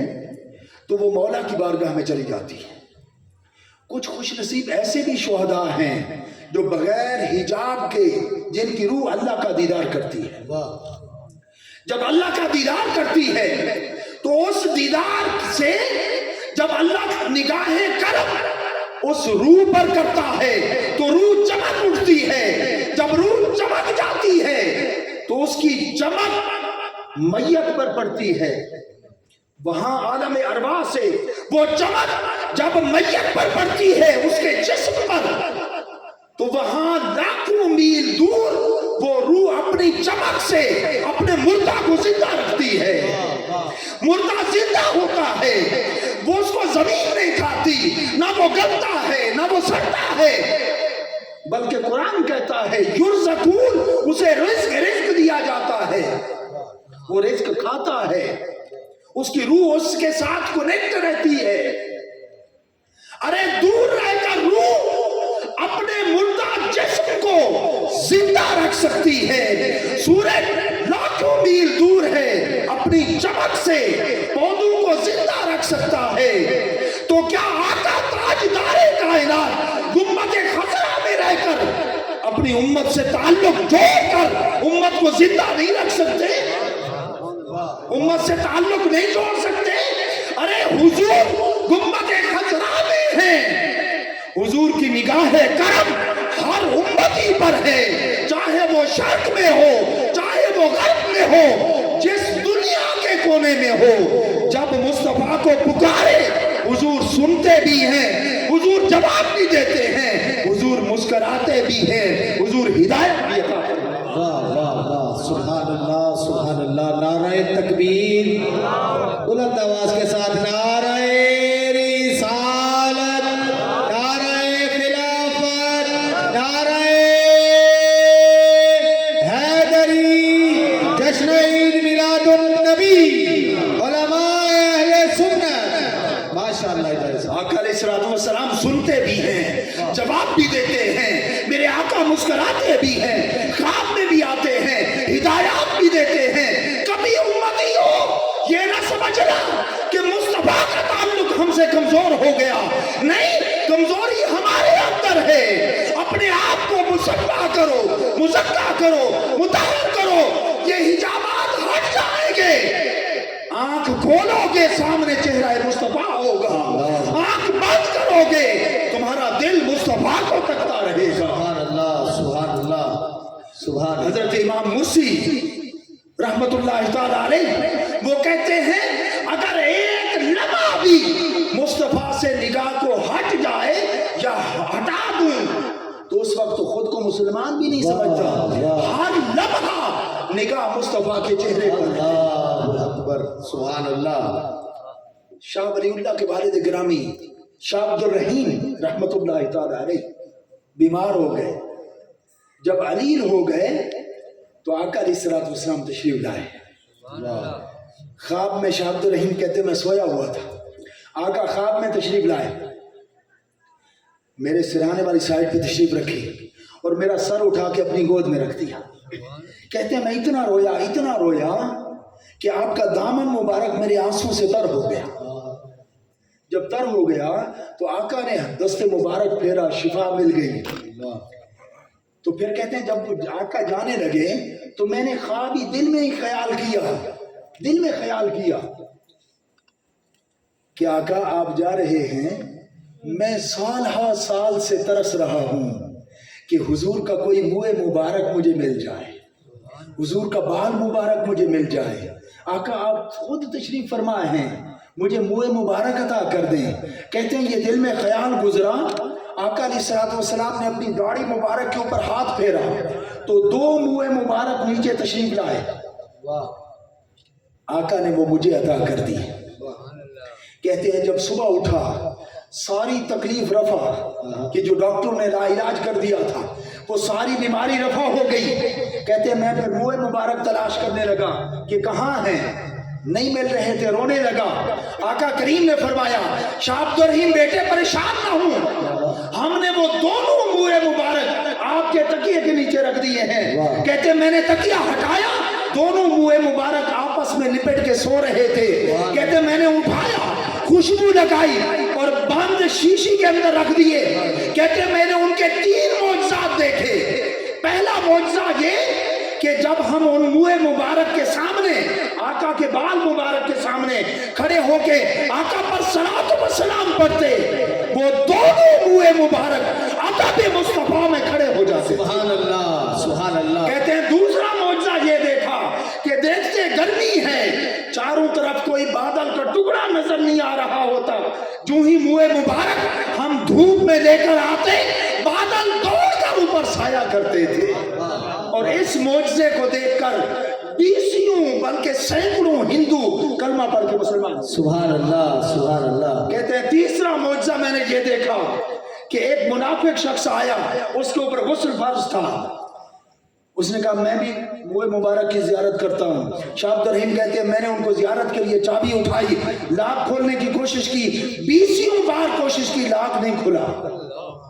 تو وہ مولا کی بارگاہ میں چلی جاتی ہے. کچھ خوش نصیب ایسے بھی شہداء ہیں جو بغیر حجاب کے جن کی روح اللہ کا دیدار کرتی ہے. جب اللہ کا دیدار کرتی ہے تو اس دیدار سے جب اللہ نگاہ کرم اس روح پر کرتا ہے تو روح چمک اٹھتی ہے. جب روح چمک جاتی ہے تو اس کی چمک میت پر پڑتی ہے. وہاں عالم ارواح سے وہ چمک جب میت پر پڑتی ہے اس کے جسم پر، تو وہاں لاکھوں میل دور وہ روح اپنی چمک سے اپنے مردہ کو زندہ رکھتی ہے، مردہ زندہ ہوتا ہے، وہ اس کو زمین نہیں کھاتی، نہ وہ گلتا ہے نہ وہ سڑتا ہے، بلکہ قرآن کہتا ہے یرزقون، اسے رزق دیا جاتا ہے، وہ رزق کھاتا ہے، اس کی روح اس کے ساتھ کنیکٹ رہتی ہے۔ ارے دور رہ کر روح اپنے مردہ جسم کو زندہ رکھ سکتی ہے، سورج لاکھوں میل دور ہے اپنی چمک سے پودوں کو زندہ رکھ سکتا ہے، تو کیا آقا تاجدار کائنات گنبد خضرا میں رہ کر اپنی امت سے تعلق جوڑ کر امت کو زندہ نہیں رکھ سکتے؟ امت سے تعلق نہیں جوڑ سکتے؟ ارے حضور گنبد خضرا میں ہیں، حضور کی نگاہ کرم ہر امتی پر ہے، چاہے وہ شرق میں ہو چاہے وہ غرب میں ہو، جس دنیا کے کونے میں ہو، جب مصطفیٰ کو پکارے حضور سنتے بھی ہیں، حضور جواب بھی دیتے ہیں، حضور مسکراتے بھی ہیں، حضور ہدایت بھی عطا فرماتے ہیں۔ واہ واہ واہ، سبحان اللہ سبحان اللہ، نعرہ تکبیر، بلند آواز کے ساتھ نعرہ رسالت، نعرہ خلافت، نعرہ حیدری، جشن عید میلاد النبی، علماء اہل سنت، ماشاءاللہ۔ آقا علیہ الصلوۃ والسلام سنتے بھی ہیں، جواب بھی دیتے ہیں، میرے آقا مسکراتے بھی ہیں، خواب میں بھی آتے ہیں، ہدایات بھی دیتے ہیں۔ کبھی امتی ہو یہ نہ سمجھنا کہ مصطفیٰ کا تعلق ہم سے کمزور ہو گیا، نہیں، کمزوری ہمارے اندر ہے، اپنے آپ کو مصفا کرو، مزکا کرو، مطہر کرو، یہ حجابات ہٹ جائیں گے، آنکھ کھولو گے سامنے چہرہ مصطفیٰ ہوگا، آنکھ بند کرو گے تمہارا دل مصطفیٰ کو تکتا رہے گا۔ سبحان اللہ سبحان اللہ سبحان اللہ۔ حضرت امام مرسی رحمت اللہ تعالی علیہ وہ کہتے ہیں اگر ایک لمحہ بھی مصطفیٰ سے نگاہ کو ہٹ جائے یا ہٹا دوں تو اس وقت تو خود کو مسلمان بھی نہیں سمجھتا، ہر لمحہ نگاہ مصطفیٰ کے چہرے پر۔ اللہ اکبر، سبحان اللہ۔ شاہ ولی اللہ کے والد گرامی شاہ عبد الرحیم رحمت اللہ تعالی علیہ بیمار ہو گئے، جب علیل ہو گئے تو آقا علیہ الصلوۃ والسلام تشریف لائے۔ خواب میں شاہ عبد الرحیم کہتے میں سویا ہوا تھا، آقا خواب میں تشریف لائے، میرے سرہانے والی سائڈ پہ تشریف رکھی اور میرا سر اٹھا کے اپنی گود میں رکھ دیا، کہتے ہیں میں اتنا رویا کہ آپ کا دامن مبارک میرے آنسوں سے تر ہو گیا، جب تر ہو گیا تو آقا نے دست مبارک پھیرا، شفا مل گئی۔ تو پھر کہتے ہیں جب آقا جانے لگے تو میں نے خوابی دل میں خیال کیا کہ آقا آپ جا رہے ہیں، میں سال ہا سال سے ترس رہا ہوں کہ حضور کا کوئی منہ مبارک مجھے مل جائے، حضور کا بال مبارک مجھے مل جائے، آقا آپ خود تشریف فرمائے ہیں، مجھے منہ مبارک عطا کر دیں۔ کہتے ہیں یہ دل میں خیال گزرا، آقا علیہ الصلوۃ والسلام نے اپنی داڑھی مبارک کے اوپر ہاتھ پھیرا تو دو منہ مبارک نیچے تشریف لائے، آقا نے وہ مجھے عطا کر دی۔ کہتے ہیں جب صبح اٹھا ساری تکلیف رفع کہ جو ڈاکٹروں نے لا علاج کر دیا تھا وہ ساری بیماری رفع ہو گئی۔ کہتے ہیں میں پھر منہ مبارک تلاش کرنے لگا کہ کہاں ہیں، نہیں مل رہے تھے، رونے لگا۔ آقا کریم نے فرمایا شاہ عبد الرحیم بیٹے پریشان نہ ہوں، ہم نے وہ دونوں منہ مبارک آپ کے تکیے کے نیچے رکھ دیے ہیں۔ کہتے ہیں میں نے تکیہ ہٹایا، دونوں منہ مبارک آپس میں لپٹ کے سو رہے تھے۔ کہتے ہیں میں نے اٹھایا، خوشبو لگائی اور بند شیشی کے اندر رکھ دیے۔ کہتے ہیں میں نے ان کے 3 معجزات دیکھے۔ پہلا معجزہ یہ کہ جب ہم ان منہ مبارک کے سامنے، آقا کے بال مبارک کے سامنے کھڑے ہو کے آقا پر صلاۃ و سلام پڑھتے، وہ دونوں منہ مبارک ادب مصطفیٰ میں کھڑے ہو جاتے۔ سبحان اللہ سبحان اللہ۔ کہتے ہیں دوسرا معجزہ یہ دیکھا کہ دیکھتے گرمی ہے चारों तरफ कोई बादल का टुकड़ा नजर नहीं आ रहा होता, जो ही मुँह मुबारक हम धूप में लेकर आते, बादल दौड़कर ऊपर साया करते थे। और इस मौजज़े को देखकर बीसियों बल्कि सैकड़ों हिंदू कलमा पढ़ के मुसलमान। सुभान अल्लाह, सुभान अल्लाह। कहते हैं तीसरा मौजज़ा मैंने ये देखा कि एक मुनाफिक शख्स आया, उसके ऊपर गुस्ल फर्ज था। उसने कहा मैं भी मुए मुबारक की जियारत करता हूँ। शाह अब्दुल रहीम कहते हैं मैंने उनको जियारत के लिए चाबी उठाई, लाख खोलने की कोशिश की, 20 बार कोशिश की, लाख नहीं खुला।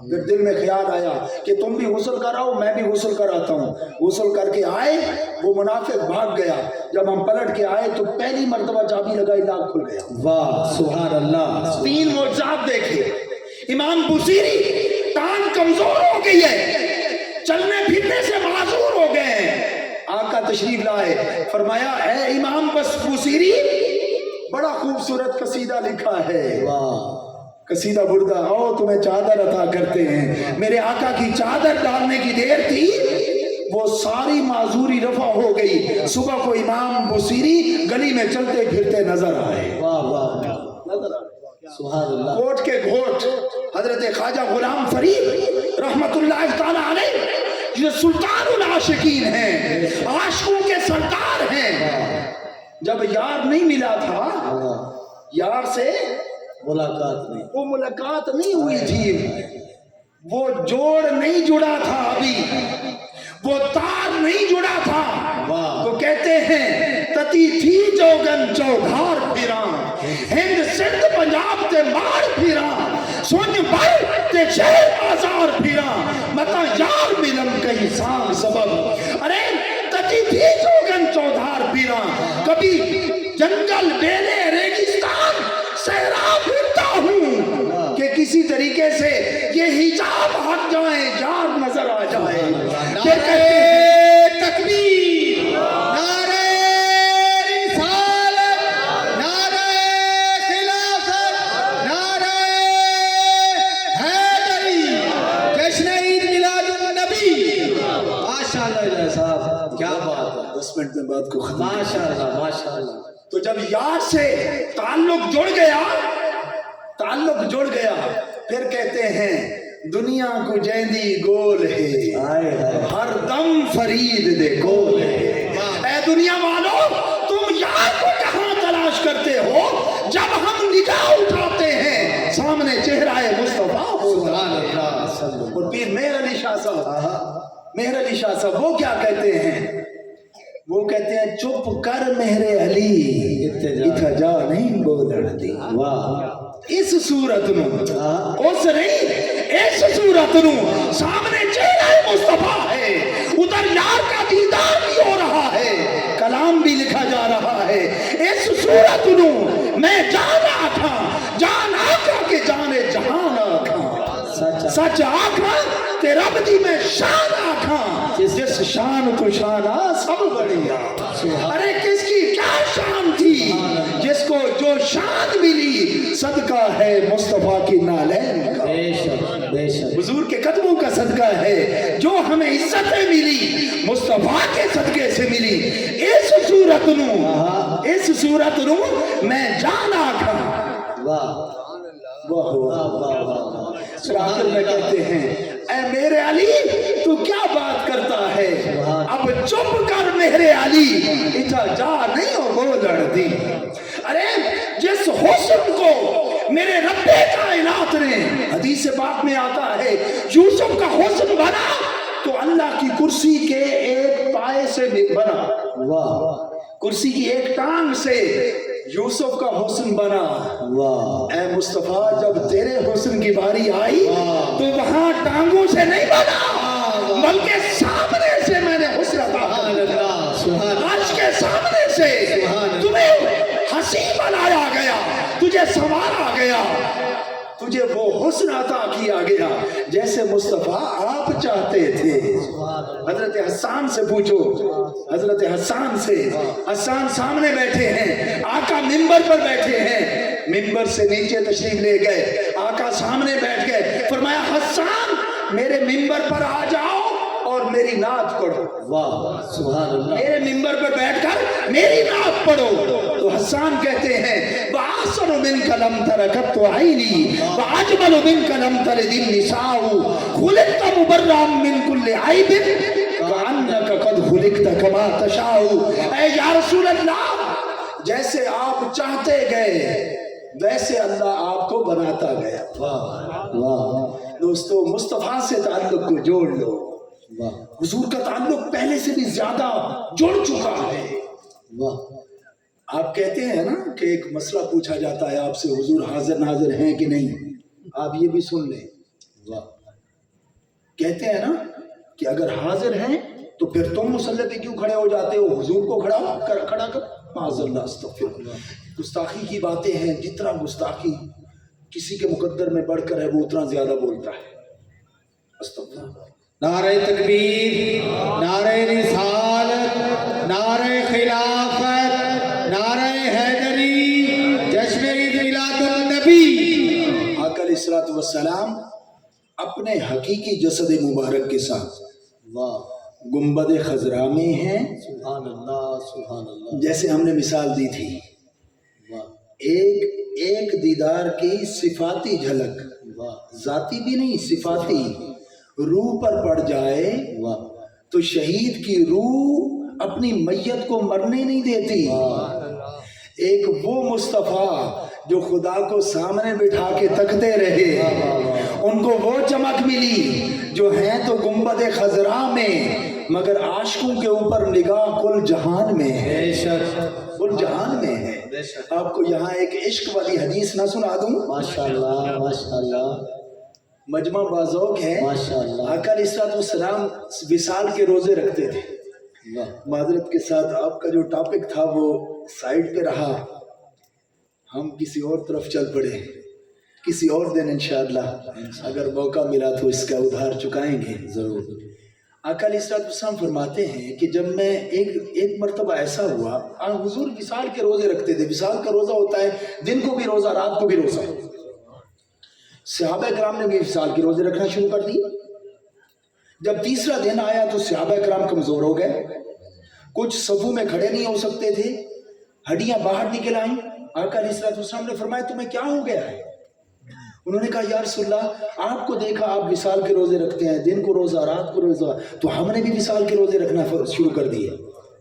फिर दिल में ख्याल आया कि तुम भी गुस्ल कराओ, मैं भी गुस्ल कराता हूँ। गुस्ल करके आए, वो मुनाफिक भाग गया। जब हम पलट के आए तो पहली मर्तबा चाबी लगाई, लाख खुल गया। वाह, सुभान अल्लाह। 3 मौजज़ात देखे। इमाम बुसीरी टांग कमजोर हो गई है, चलने फिरने से माजूर हो गए हैं। आका तशरीफ लाए, फरमाया ए इमाम बस बुसीरी, बड़ा खूबसूरत कसीदा लिखा है। वाह, कसीदा बुर्दा, आओ तुम्हें चादर अता करते हैं। मेरे आका की चादर डालने की देर थी, वो सारी माजूरी रफा हो गई। सुबह को इमाम बुसीरी गली में चलते फिरते नजर आए। वाह वाह, नजर आए। सुभान अल्लाह। कोट के घोट हजरत ख्वाजा गुलाम फरीद रहमतुल्लाह ताला अलैह, जो सुल्तानुल आशिकीन हैं, आशिकों के सरदार हैं। जब यार नहीं मिला था, यार से मुलाकात नहीं, वो मुलाकात नहीं हुई थी, वो जोड़ नहीं जुड़ा था, अभी वो तार नहीं जुड़ा था। तो कहते हैं तती थी जोगन चौधार फिरा, हिंद सिंध पंजाब ते मार फिरा, सुन भर ते शहर बाजार फिरा, मता यार मिलम कहीं सांग सबब। अरे तती थी जोगन चौधार फिरा, कभी जंगल बेले रेगिस्तान सहरा फिरता हूँ कि किसी तरीके से ये हिजाब हट जाए, यार नजर आ जाए। तकबीर, नारे रिसालत, नारे खिलाफत, नारे हैदरी, जश्न ईद मिलादुन नबी। माशाअल्लाह साहब, क्या बात है। 10 मिनट में बात को खत्म। माशाअल्लाह, माशाअल्लाह। तो जब यार से ताल्लुक जुड़ गया, ताल्लुक जुड़ गया, फिर कहते हैं दुनिया को जैंदी गोल है, हर दम फरीद दे गोल है। ऐ दुनिया वालों, तुम यार को कहाँ तलाश करते हो? जब हम निगाह उठाते हैं सामने चेहरा है मुस्तफा। और पीर मेहर अली शाह साहब, मेहर अली शाह साहब वो क्या कहते हैं? वो कहते हैं चुप कर मेहरे अली, इतजा नहीं बोलण दी। वाह, इस सूरत नू उस नहीं, इस सूरत नू सामने चेहरा मुस्तफा है, उधर यार का दीदार भी हो रहा है, कलाम भी लिखा जा रहा है। इस सूरत नू मैं जान आखा, जान आखा के जाने जहान आखा, सच आखा ते रब दी मैं शान आखा, जिस शान को शाना सब बढ़िया। अरे किसकी क्या शान थी, जिसको जो शान मिली सदका है मुस्तफा की नालैन का, बेशक बेशक, हुजूर के कदमों का सदका है। जो हमें इज्जतें मिली मुस्तफा के सदके से मिली। इस सूरत नू, इस सूरत नू मैं जान आखा। वाह वाह वाह वाह वाह। फिर आखिर में कहते हैं ऐ मेरे अली तू क्या बात करता है, अब चुप कर मेरे अली, इतना जा नहीं हो बोलण दी। अरे जिस हुस्न को मेरे रब्बे कायनात ने, हदीस पाक में आता है यूसुफ का हुस्न बना तो अल्लाह की कुर्सी के एक पाए से बना। वाह, कुर्सी की एक टांग से यूसुफ का हुस्न बना। वाह, ऐ मुस्तफा जब तेरे हुस्न की बारी आई तो वहां टांगों से नहीं बना, बल्कि सामने से मैंने हुस्न आज के सामने से तुम्हें हंसी बनाया गया, तुझे संवारा गया, तुझे वो हुस्न अता किया गया जैसे मुस्तफा आप चाहते थे। हजरत हसन से पूछो, हजरत हसन से, हसन सामने बैठे हैं, आका मिंबर पर बैठे हैं, मिंबर से नीचे तशरीफ ले गए, आका सामने बैठ गए, फरमाया हसन मेरे मिंबर पर आ जाओ और मेरी नात पढ़ो। वाह, सुभान अल्लाह। मेरे मिंबर पर बैठकर मेरी नात पढ़ो। तो हसान कहते हैं वअहसनु मिनका लम तर कत्तु ऐनी वअजमलु मिनका लम तलिदिन निसाउ खुलिक़्त मुबर्रअन मिन कुल्लि ऐबिन कअन्नका क़द खुलिक़्त कमा तशाउ। ऐ या रसूल अल्लाह, जैसे आप चाहते गए वैसे अल्लाह आपको बनाता गया। वाह वाह दोस्तों, मुस्तफा से ताल्लुक को जोड़ लो। वाह हुजूर का ताल्लुक पहले से भी ज्यादा जुड़ चुका है। वाह। आप कहते हैं ना कि एक मसला पूछा जाता है आपसे, हुजूर हाजिर नाजिर हैं कि नहीं, आप ये भी सुन लें। वाह। कहते हैं ना कि अगर हाजिर हैं तो फिर तुम मुसल्ले पे क्यों खड़े हो जाते हो, हुजूर को खड़ा कर। माज़अल्लाह, अस्तग़फिरुल्लाह। गुस्ताखी की बातें हैं, जितना गुस्ताखी किसी के मुकद्दर में बढ़कर है वो उतना ज्यादा बोलता है। अस्तग़फिरुल्लाह। नारे तकबीर, नारे रिसालत, नारे खिलाफत, नारे हैदरी, जश्न ईद मिलादुन नबी। आका अलैहिस्सलातु वस्सलाम अपने हकीकी जसद मुबारक के साथ वाह गुंबद खजरा में हैं। सुभान अल्लाह सुभान अल्लाह। जैसे हमने मिसाल दी थी, वाह एक दीदार की सिफाती झलक, वाह जाती भी नहीं सिफाती, रूह पर पड़ जाए वाह तो शहीद की रूह अपनी मैयत को मरने नहीं देती। एक वो मुस्तफ़ा जो खुदा को सामने बिठा के तकते रहे, उनको वो चमक मिली जो हैं तो गुंबद खजरा में, मगर आशिकों के ऊपर निगाह कुल जहान में है, कुल जहान में है। आपको यहाँ एक इश्क वाली हदीस ना सुना दूं? माशाअल्लाह माशाअल्लाह मजमा बाज़ौक है। माशाअल्लाह। आका अलैहिस्सलाम विसाल के रोजे रखते थे। वाह माजरत के साथ आपका जो टॉपिक था वो साइड पे रहा, हम किसी और तरफ चल पड़े। किसी और दिन इंशाअल्लाह अगर मौका मिला तो इसका उधार चुकाएंगे जरूर। आका अलैहिस्सलाम फरमाते हैं कि जब मैं एक मरतबा ऐसा हुआ, हुजूर विसाल के रोजे रखते थे। विसाल का रोजा होता है दिन को भी रोजा, रात को भी रोजा। सहाबा किराम ने भी विसाल के रोजे रखना शुरू कर दिए। जब तीसरा दिन आया तो सहाबा किराम कमजोर हो गए, कुछ सफू में खड़े नहीं हो सकते थे, हड्डियां बाहर निकल आई। आका अलैहिस्सलाम ने फरमाया तुम्हें क्या हो गया है? उन्होंने कहा या रसूलल्लाह, आपको देखा आप विसाल के रोजे रखते हैं, दिन को रोजा रात को रोजा, तो हमने भी विसाल के रोजे रखना शुरू कर दिए।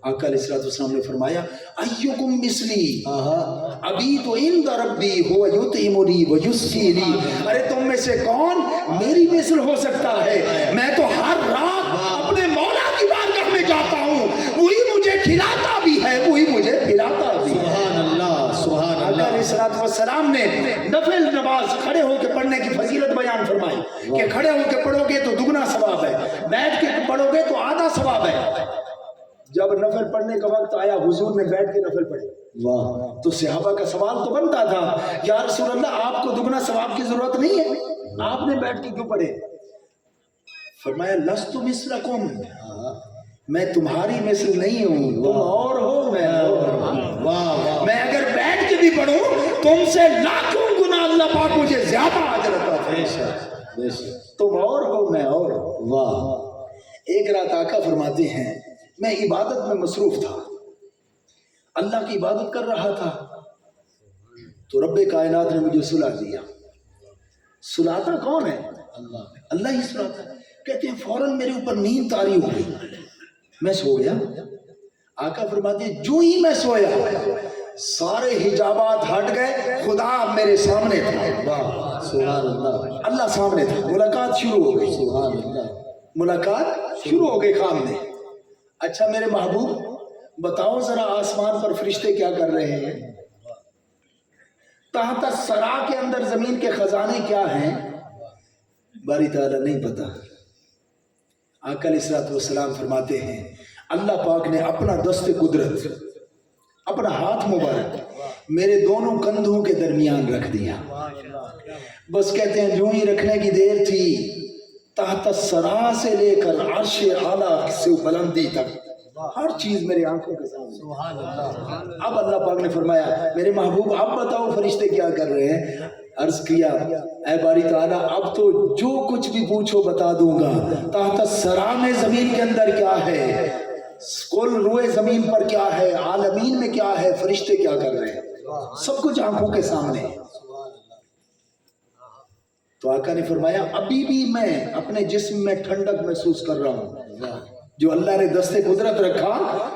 आका अलैहिस्सलाम ने फरमाया अय्युकुम मिस्ली, अभी तो इन रब्बी हो युतिमुनी व युस्कीनी। अरे तुम में से कौन मेरी मिसल हो सकता है? मैं तो हर रात अपने मौला की बारगाह में जाता हूँ, वही मुझे खिलाता भी है, वही मुझे पिलाता भी है। सुभान अल्लाह सुभान अल्लाह। अलैहिस्सलाम ने नफिल नमाज खड़े होकर पढ़ने की फजीलत बयान फरमाई कि खड़े होकर पढ़ोगे तो दुगना सवाब है, बैठ के पढ़ोगे तो आधा सवाब है। जब नफल पढ़ने का वक्त आया, हुजूर ने बैठ के नफल पढ़े। वाह। तो सहाबा का सवाल तो बनता था, या रसूल अल्लाह आपको दुगना सवाब की जरूरत नहीं है, आपने बैठ के क्यों पढ़े? फरमाया लस्तु मिस्लकुम, मैं तुम्हारी मिसल नहीं हूँ, तुम और हो मैं और। वाह। मैं अगर बैठ के भी पढ़ूं तुमसे लाखों गुना अल्लाह पाक मुझे ज्यादा अजर अता फरमाए। तुम और हो मैं और। वाह। एक रात आका फरमाते हैं मैं इबादत में मसरूफ था, अल्लाह की इबादत कर रहा था, तो रब्बे कायनात ने मुझे सुला दिया। सुलाता कौन है? अल्लाह ही सुलाता है। कहते हैं फौरन मेरे ऊपर नींद तारी हो गई, मैं सो गया। आका फरमाते हैं जो ही मैं सोया सारे हिजाबात हट गए, खुदा मेरे सामने था। वाह सुभान अल्लाह। अल्लाह सामने था, मुलाकात शुरू हो गई। सुभान अल्लाह। मुलाकात शुरू हो गई काम में। अच्छा मेरे महबूब बताओ जरा आसमान पर फरिश्ते क्या कर रहे हैं? तहत सरा के अंदर जमीन के खजाने क्या हैं? बारी ताला नहीं पता। आका अलैहिस्सलाम फरमाते हैं अल्लाह पाक ने अपना दस्ते कुदरत, अपना हाथ मुबारक मेरे दोनों कंधों के दरमियान रख दिया। बस कहते हैं जो ही रखने की देर थी, तहत सरा से लेकर अर्श आला से बुलंदी तक हर चीज मेरी आंखों के सामने। अब अल्लाह पाक ने फरमाया मेरे महबूब अब बताओ फरिश्ते क्या कर रहे हैं? अर्ज किया ऐ बारी ताला अब तो जो कुछ भी पूछो बता दूंगा। तहत सरा में जमीन के अंदर क्या है? कुल रुए जमीन पर क्या है, आलमीन में क्या है, फरिश्ते क्या कर रहे हैं, सब कुछ आंखों के सामने है। तो आका ने फरमाया अभी भी मैं अपने जिस्म में ठंडक महसूस कर रहा हूँ, जो अल्लाह ने दस्ते कुदरत रखा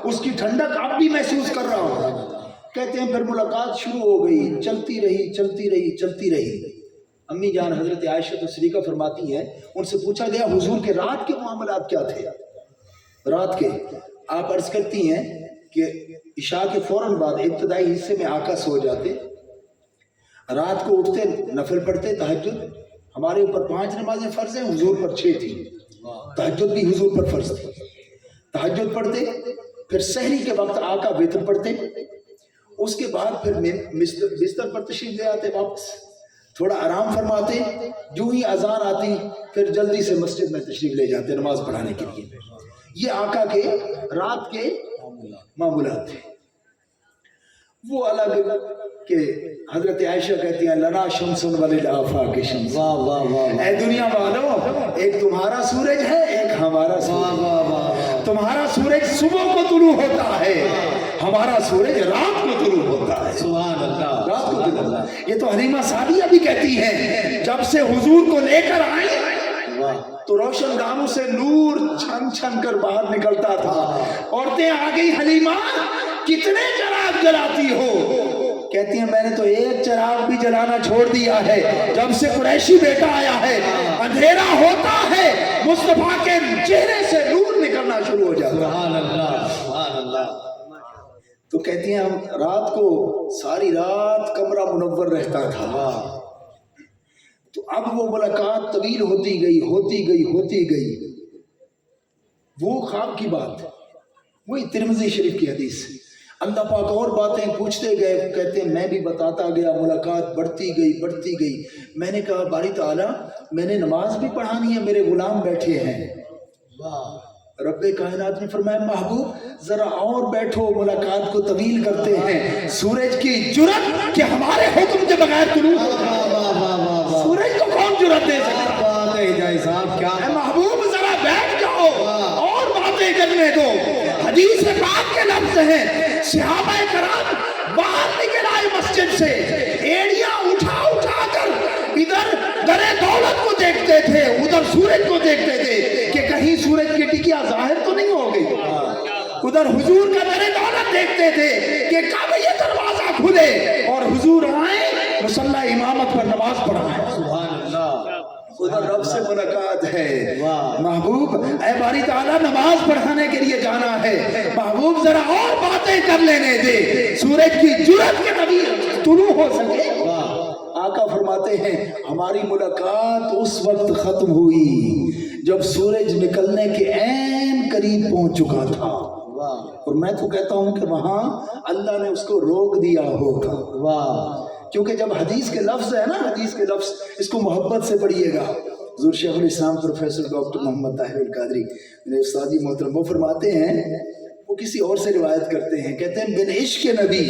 उसकी ठंडक अब भी महसूस कर रहा हूँ। कहते हैं फिर मुलाकात शुरू हो गई, चलती रही चलती रही चलती रही। अम्मी जान हजरत आयशा तो सिद्दीक़ा फरमाती हैं, उनसे पूछा गया हुजूर के रात के मामलात क्या थे। रात के आप अर्ज करती हैं कि इशा के फौरन बाद इब्तदाई हिस्से में आका सो जाते, रात को उठते नफल पढ़ते तहज्जुद। हमारे ऊपर 5 नमाजें फर्ज हैं, हुजूर पर 6 थी, तहज्जुद भी हुजूर पर फर्ज थी। तहज्जुद पढ़ते, फिर सहरी के वक्त आका वितर पढ़ते, उसके बाद फिर बिस्तर पर तशरीफ ले आते, वापस थोड़ा आराम फरमाते, जो ही अजान आती फिर जल्दी से मस्जिद में तशरीफ ले जाते नमाज पढ़ाने के लिए। ये आका के रात के मामूलात थे। वो अलग के हजरत आयशा कहती हैं लना शम्सन वलिल आफाक शम्स। वाह वाह वाह। ऐ दुनिया वालों, एक तुम्हारा सूरज है, एक हमारा सूरज। तुम्हारा सूरज सुबह को तुलू होता है, हमारा सूरज रात को तुलू होता है। सुभान अल्लाह, रात को तुलू। ये तो हलीमा सादिया भी कहती हैं, जब से हुजूर को लेकर आए तो रोशन दानों से नूर छन छन कर बाहर निकलता था। औरतें आ गई, हलीमा कितने चिराग जलाती हो? कहती हैं मैंने तो एक चिराग भी जलाना छोड़ दिया है, जब से कुरैशी बेटा आया है अंधेरा होता है, मुस्तफा के चेहरे से नूर निकलना शुरू हो जाता है। सुभान अल्लाह, सुभान अल्लाह। तो कहती हैं हम रात को सारी रात कमरा मुनव्वर रहता था। तो अब वो मुलाकात तवील होती गई होती गई होती गई। वो ख्वाब की बात, वही तिरमिज़ी शरीफ की हदीस। अल्लाह पाक और बातें पूछते गए, कहते हैं मैं भी बताता गया, मुलाकात बढ़ती गई बढ़ती गई। मैंने कहा बारी ताला मैंने नमाज भी पढ़ानी है, मेरे गुलाम बैठे हैं। रब्बे कायनात ने फरमाया महबूब जरा और बैठो, मुलाकात को तवील करते हैं। सूरज की जुर्रत कि हमारे हुक्म के बगैर तुलू, सूरज को कौन जुर्रत दे सकता है? साहब क्या महबूब जरा बैठ जाओ और बातें करने दो। हदीस पाक के लफ्ज़ हैं, सहाबा कराम बाहर निकल आए मस्जिद से, एड़ियां उठा उठा कर इधर दरे दौलत को देखते थे, उधर सूरज को देखते थे कि कहीं सूरज की टिकिया जाहिर तो नहीं हो गई। उधर हुजूर का दरे दौलत देखते थे कि कब ये दरवाजा खुले और हुजूर आए मुसल्ला इमामत पर नमाज पढ़ाए। सुभान अल्लाह। उधर रब से मुलाकात है। महबूब ऐ बारी ताला नमाज पढ़ाने के लिए जाना है, महबूब जरा और बातें कर लेने दे, सूरज की जुर्रत के कभी तुलू हो सके। आका फरमाते हैं हमारी मुलाकात उस वक्त खत्म हुई जब सूरज निकलने के ऐन करीब पहुंच चुका था। और मैं तो कहता हूं कि वहां अल्लाह ने उसको रोक दिया होगा। वाह, क्योंकि जब हदीस के लफ्ज़ है ना, हदीस के लफ्ज़ इसको मोहब्बत से पढ़िएगा। हुज़ूर शेखुल इस्लाम प्रोफेसर डॉक्टर मोहम्मद ताहिर अल कादरी मेरे उस्तादी मोहतरम वो फरमाते हैं, वो किसी और से रिवायत करते हैं, कहते हैं बिन इश्क नबी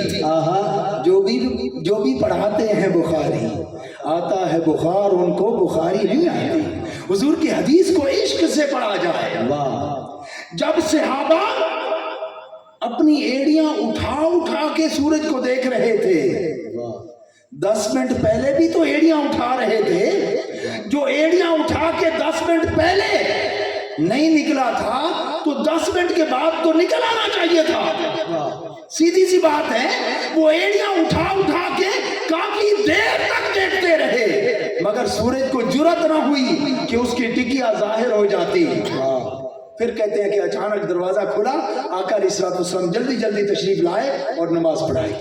जो भी पढ़ाते हैं बुखारी, आता है बुखार उनको बुखारी नहीं आती। हुज़ूर की हदीस को इश्क से पढ़ा जाए। जब सहाबा अपनी एड़ियां उठा उठा के सूरज को देख रहे थे, 10 मिनट पहले भी तो एड़ियां उठा रहे थे, जो एड़ियां उठा के 10 मिनट पहले नहीं निकला था तो 10 मिनट के बाद तो निकल आना चाहिए था। सीधी सी बात है, वो एड़ियां उठा उठा के काफी देर तक देखते रहे, मगर सूरज को जुर्रत ना हुई कि उसकी टिकिया जाहिर हो जाती। फिर कहते हैं कि अचानक दरवाजा खुला, आका अलैहिस्सलाम जल्दी जल्दी तशरीफ लाए और नमाज पढ़ाई।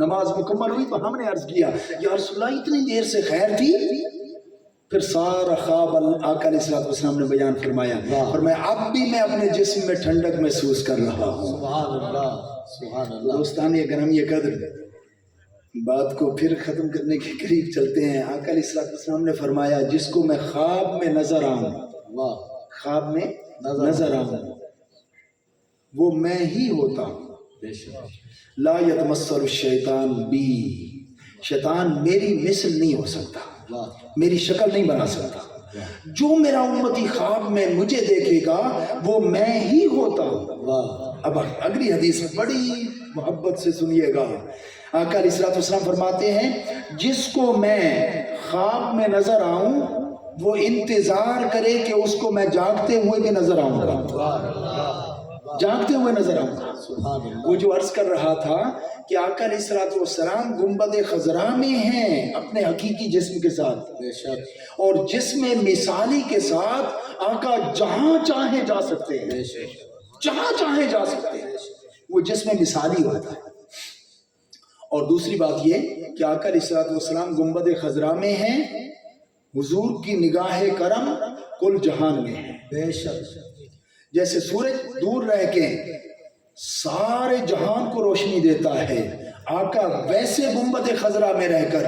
नमाज मुकम्मल हुई तो हमने अर्ज किया या रसूलल्लाह इतनी देर से खैर थी? फिर सारा ख्वाब आका अलैहिस्सलाम ने बयान फरमाया, और मैं अब भी मैं अपने जिस्म में ठंडक महसूस कर रहा हूँ। दोस्तान ग्रामी कद्र, बात को फिर खत्म करने के करीब चलते हैं। आका अलैहिस्सलाम ने फरमाया जिसको मैं ख्वाब में नजर आऊं, ख्वाब में नजर आऊं वो मैं ही होता हूँ। ला यतमस्सलु शैतान बी, शैतान मेरी मिसल नहीं हो सकता, मेरी शक्ल नहीं बना सकता। जो मेरा उम्मती ख्वाब में मुझे देखेगा वो मैं ही होता हूँ। वाह अब अगली हदीस बड़ी मोहब्बत से सुनिएगा। आका अलैहिस्सलाम फरमाते हैं, जिसको मैं ख्वाब में नजर आऊं वो इंतजार करे कि उसको मैं जागते हुए भी नजर आऊंगा, जागते हुए नजर आऊंगा। सुभान अल्लाह। वो जो अर्ज कर रहा था कि आका अलैहिस्सलाम गुंबद खजरा में हैं अपने हकीकी जिस्म के साथ, बेशक और जिस्म मिसाली के साथ आका जहां चाहे जा सकते हैं, बेशक जहां चाहे जा सकते हैं, वो जिस्म मिसाली होता है। और दूसरी बात ये कि आका अलैहिस्सलाम गुंबद खजरा में हैं, हुजूर की निगाह करम कुल जहान में है। बेशक जैसे सूरज दूर रह के सारे जहान को रोशनी देता है, आका वैसे गुंबद खजरा में रहकर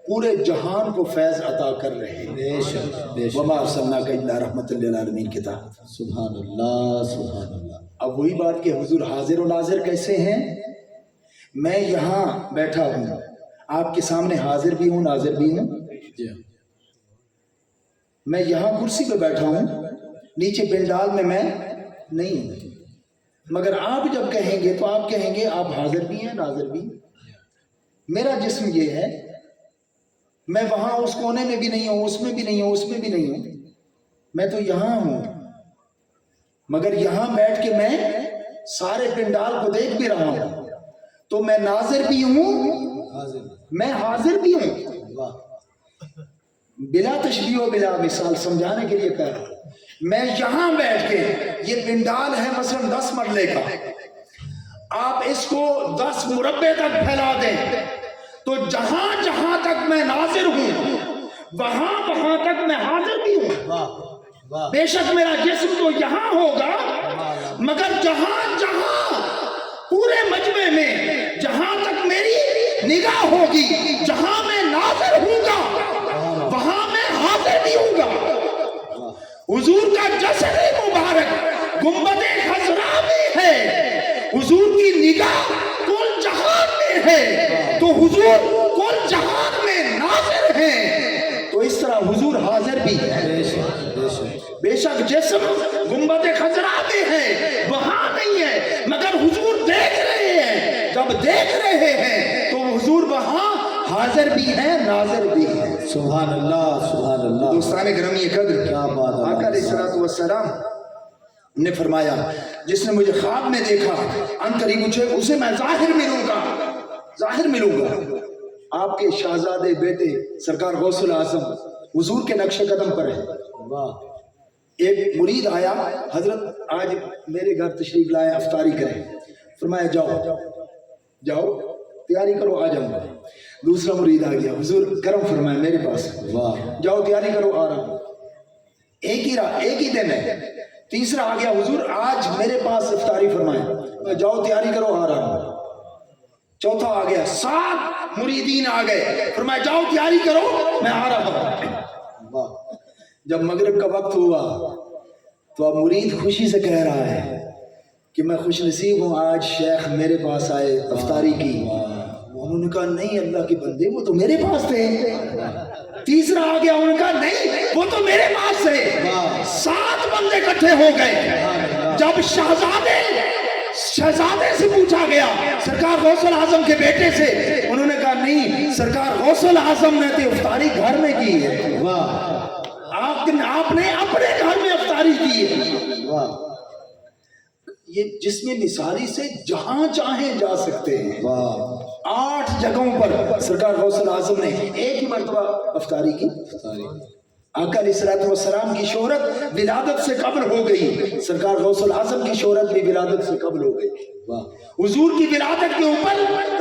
पूरे जहान को फैज अता कर रहे हैं। बेशक बेशक। वमा अर्सलनाका इल्ला रहमतल लिल आलमीन के तहत। सुभान अल्लाह सुभान अल्लाह। अब वही बात कि हुजूर हाजिर और नाजिर कैसे हैं। मैं यहाँ बैठा हूँ, आपके सामने हाजिर भी हूँ नाजिर भी हूँ। जी मैं यहाँ कुर्सी पे बैठा हूँ, नीचे पिंडाल में मैं नहीं हूँ, मगर आप जब कहेंगे तो आप कहेंगे आप हाजिर भी हैं नाजिर भी। मेरा जिस्म ये है, मैं वहां उस कोने में भी नहीं हूं, उसमें भी नहीं हूं, उसमें भी नहीं हूं, मैं तो यहां हूं। मगर यहां बैठ के मैं सारे पिंडाल को देख भी रहा हूं, तो मैं नाजिर भी हूं, हाजिर। मैं हाजिर भी हूं। वाह बिला तशबीह बिला मिसाल समझाने के लिए कह रहा हूं। मैं यहां बैठ के, ये पिंडाल है मसलन 10 मरले का, आप इसको 10 मुरब्बे तक फैला दें तो जहां जहां तक मैं नाजिर हूं वहां वहां तक मैं हाजिर भी हूं। वाह वाह। बेशक मेरा जिस्म तो यहां होगा, मगर जहां जहां पूरे मजमे में जहां तक मेरी निगाह होगी, जहां मैं नाजिर हूंगा वहां मैं हाजिर भी हूंगा। हुजूर का जश्न मुबारक गुंबद खजरा में है, हुजूर की निगाह कुल जहान में है, तो हुजूर कुल जहान में नाज़िर हैं। तो इस तरह हुजूर हाजिर भी है। बेशक बेशक। बेशक जिस्म गुंबद खजरा में है, वहां नहीं है, मगर हुजूर देख रहे हैं। जब देख रहे हैं तो हुजूर वहां हाजिर भी है नाज़िर भी है। सुभान अल्लाह सुभान अल्लाह। दोस्तान गिरामी कद्र, क्या बात है। आका अलैहिस्सलातु वस्सलाम ने फरमाया, जिसने मुझे ख्वाब में देखा अनकरीब उसे मैं जाहिर मिलूंगा, जाहिर मिलूंगा। आपके शहजादे बेटे सरकार गौसुल आजम हुजूर के नक्शे कदम पर है। वाह। एक मुरीद आया, हजरत आज मेरे घर तशरीफ लाए, अफ्तारी करें। फरमाया जाओ जाओ तैयारी करो, आ जाऊंगा। दूसरा मुरीद आ गया, हुजूर करम फरमाए मेरे पास, वाह। जाओ तैयारी करो, आ रहा हूं। एक ही दिन है। तीसरा आ गया, हुजूर आज मेरे पास इफ्तारी फरमाए, जाओ तैयारी करो, आ रहा हूं। चौथा आ गया, 7 मुरीदीन आ गए, फरमाया जाओ तैयारी करो, मैं आ रहा हूं। वाह। जब मगरिब का वक्त हुआ तो अब मुरीद खुशी से कह रहा है कि मैं खुश नसीब हूँ, आज शेख मेरे पास आए इफ्तारी की। उन्होंने कहा नहीं अल्लाह के बंदे, वो तो मेरे पास थे। तीसरा आ गया, उन्होंने कहा नहीं वो तो मेरे पास थे। 7 बंदे इकट्ठे हो गए। जब शहजादे से पूछा गया, सरकार गौसुल आजम के बेटे से, उन्होंने कहा नहीं सरकार गौसुल आजम ने तो इफ्तारी घर में की है। वाह। आपने अपने घर में इफ्तारी की है। वाह। ये जिसमें मिसाली से जहां चाहे जा सकते हैं। वाह। 8 जगहों पर सरकार गौसुल आजम ने एक ही मर्तबा इफ्तारी की। आका अलैहिस्सलाम की शोहरत विलादत से कब्ल हो गई, सरकार गौसुल आजम की शोहरत भी विलादत से कब्ल हो गई। हुजूर की विलादत के ऊपर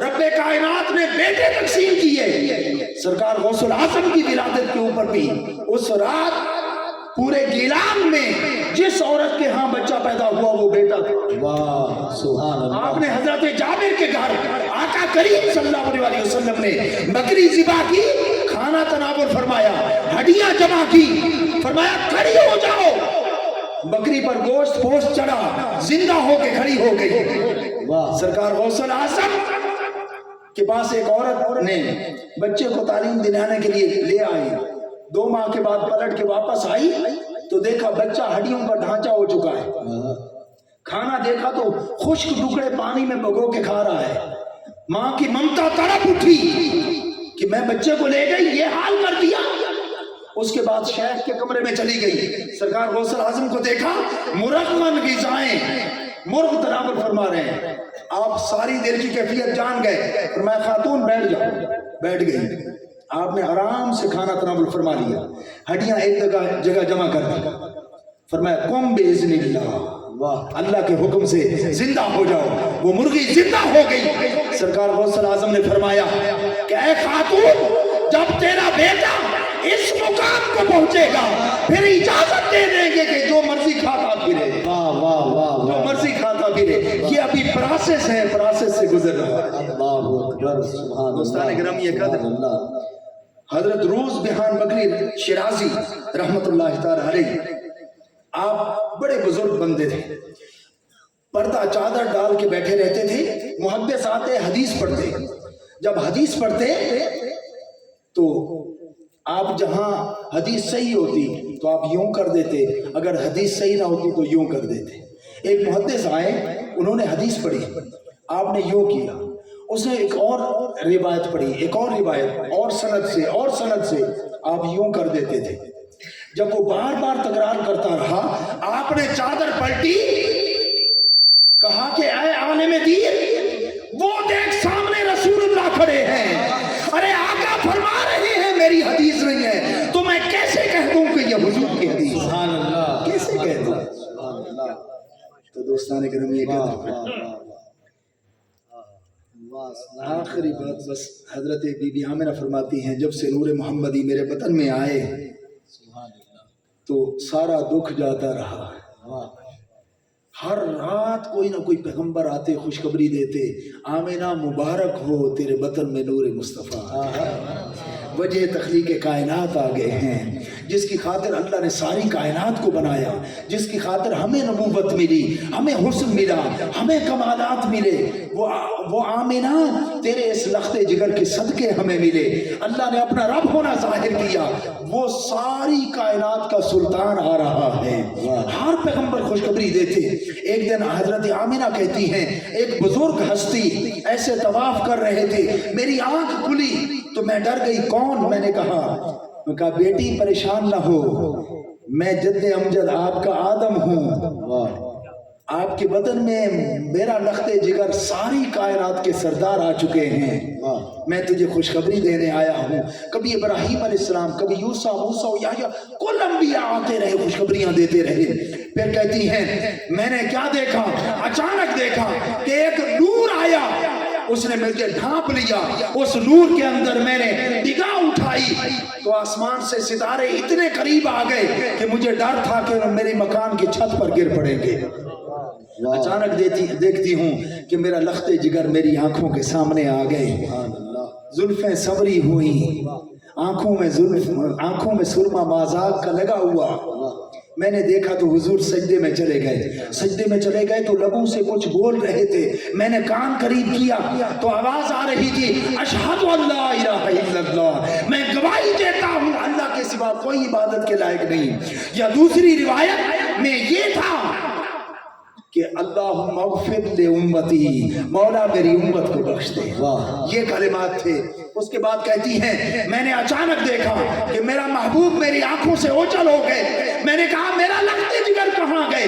रब्बे कायनात ने बेटे तकसीम किए, सरकार गौसुल आजम की विलादत के ऊपर भी उस रात पूरे गिलान में जिस औरत के यहाँ बच्चा पैदा हुआ वो बेटा था। वाह सुभान अल्लाह। आपने हजरत जाबिर के घर आका करीम सल्लल्लाहु अलैहि वसल्लम ने बकरी ज़िबा की, खाना तनावुल फरमाया, हड्डियां जमा की, फरमाया खड़ी हो जाओ। बकरी पर गोश्त पोस्ट चढ़ा, जिंदा होके खड़ी हो गई। वाह। सरकार गौसुल आजम के पास एक औरत ने बच्चे को तालीम दिलाने के लिए ले आई। 2 माह के बाद पलट के वापस आई तो देखा बच्चा हड्डियों का ढांचा हो चुका है। खाना देखा तो खुश्क टुकड़े पानी में भिगो के खा रहा है। माँ की ममता तड़प उठी कि मैं बच्चे को ले गई, ये हाल कर दिया। उसके बाद शेख के कमरे में चली गई। सरकार गौसल आजम को देखा, मुरगमन गिज़ाएं, मुर्ग तनावल फरमा रहे हैं। आप सारी देर की कैफियत जान गए। फरमाया खातून बैठ जाओ। बैठ गई। आपने आराम से खाना तनावल फरमा लिया, हड्डियां एक जगह जमा कर दी। फरमाया कुम बिइज़्निल्लाह, वाह, अल्लाह के हुक्म से जिंदा हो जाओ। वो मुर्गी जिंदा हो गई। सरकार गौसल आजम ने फरमाया कि ऐ खातून, जब तेरा बेटा इस मुकाम को पहुंचेगा फिर इजाजत दे देंगे कि जो मर्जी खाता फिरे। वाह वाह वाह, जो मर्जी खाता फिरे। ये अभी प्रोसेस है, प्रोसेस से गुजर रहा है। अल्लाहु अकबर, सुभान दोस्तान गिरामी ये कदर हजरत रोज बिहान बकरी शिराजी रहमतुल्लाह ताला अलैह, आप बड़े बुजुर्ग बंदे थे। पर्दा चादर डाल के बैठे रहते थे। मुहद्दिस आते हदीस पढ़ते। जब हदीस पढ़ते तो आप जहां हदीस सही होती तो आप यूं कर देते, अगर हदीस सही ना होती तो यूं कर देते। एक मुहद्दिस आए, उन्होंने हदीस पढ़ी, आपने यूं किया। उसने एक और रिवायत पढ़ी, एक और रिवायत, और सनद से आप यूं कर देते थे। जब वो बार बार तकरार करता रहा, आपने चादर पलटी, कहा कि ऐ आलिम दीन, वो देख सामने रसूलुल्लाह खड़े हैं। अरे आका फरमा रहे हैं मेरी हदीस नहीं है, तो मैं कैसे कह दूं कि ये हुजूर की हदीस? सुभान अल्लाह, कैसे कह दूं? सुभान अल्लाह। तो दोस्तान करम ये कहते आखिरी बात बस हजरत बीबी आमिना फरमाती हैं, जब से नूर मोहम्मदी मेरे वतन में आए तो सारा दुख जाता रहा। हर रात कोई ना कोई पैगंबर आते, खुशखबरी देते, आमिना मुबारक हो तेरे वतन में नूर मुस्तफ़ा। वजह तख्लीक कायनात आ गए हैं, जिसकी खातिर अल्लाह ने सारी कायनात को बनाया, जिसकी खातिर हमें नबूवत मिली, हमें हुस्न मिला, हमें कमालात मिले। वो आमिना तेरे इस लख्ते जिगर के सदके हमें मिले। अल्लाह ने अपना रब होना जाहिर किया। वो सारी कायनात का सुल्तान आ रहा है। हर पैगंबर खुशखबरी देते। एक दिन हजरत आमिना कहती हैं, एक बुजुर्ग हस्ती ऐसे तवाफ कर रहे थे, मेरी आंख खुली तो मैं डर गई। कौन? मैंने कहा बेटी परेशान ना हो, मैं जद्दे अमजद आपका आदम हूँ। आपके वतन में मेरा लख्ते जिगर सारी कायनात के सरदार आ चुके हैं। मैं तुझे खुशखबरी देने आया हूँ। कभी इब्राहीम अलैहिस्सलाम, कभी यूसा, मूसा, याह्या, कुल अंबिया आते रहे, खुशखबरियां देते रहे। फिर कहती हैं, मैंने क्या देखा? अचानक देखा कि एक नूर आया, उसने मुझे ढांप लिया। उस नूर के अंदर मैंने निगाह उठाई तो आसमान से सितारे इतने करीब आ गए कि मुझे डर था कि मेरे मकान की छत पर गिर पड़ेंगे। अचानक देखती हूँ कि मेरा लख्ते जिगर मेरी आंखों के सामने आ गए। जुल्फें सबरी हुई, आंखों में सुरमा माज़ाक का लगा हुआ। मैंने देखा तो हुजूर सजदे में चले गए तो लबों से कुछ बोल रहे थे। मैंने कान करीब किया तो आवाज आ रही थी, अशहदु अल्ला इलाहा इल्लल्लाह, मैं गवाही देता हूँ अल्लाह के सिवा कोई इबादत के लायक नहीं। या दूसरी रिवायत में ये था कि अल्लाहुम्मा अग़फ़िर ले उम्मती, मौला मेरी उम्मत को बख्श दे। ये कलिमात थे। उसके बाद कहती हैं, मैंने अचानक देखा कि मेरा महबूब मेरी आंखों से ओझल हो गए। मैंने कहा मेरा लख्ते जिगर कहाँ गए?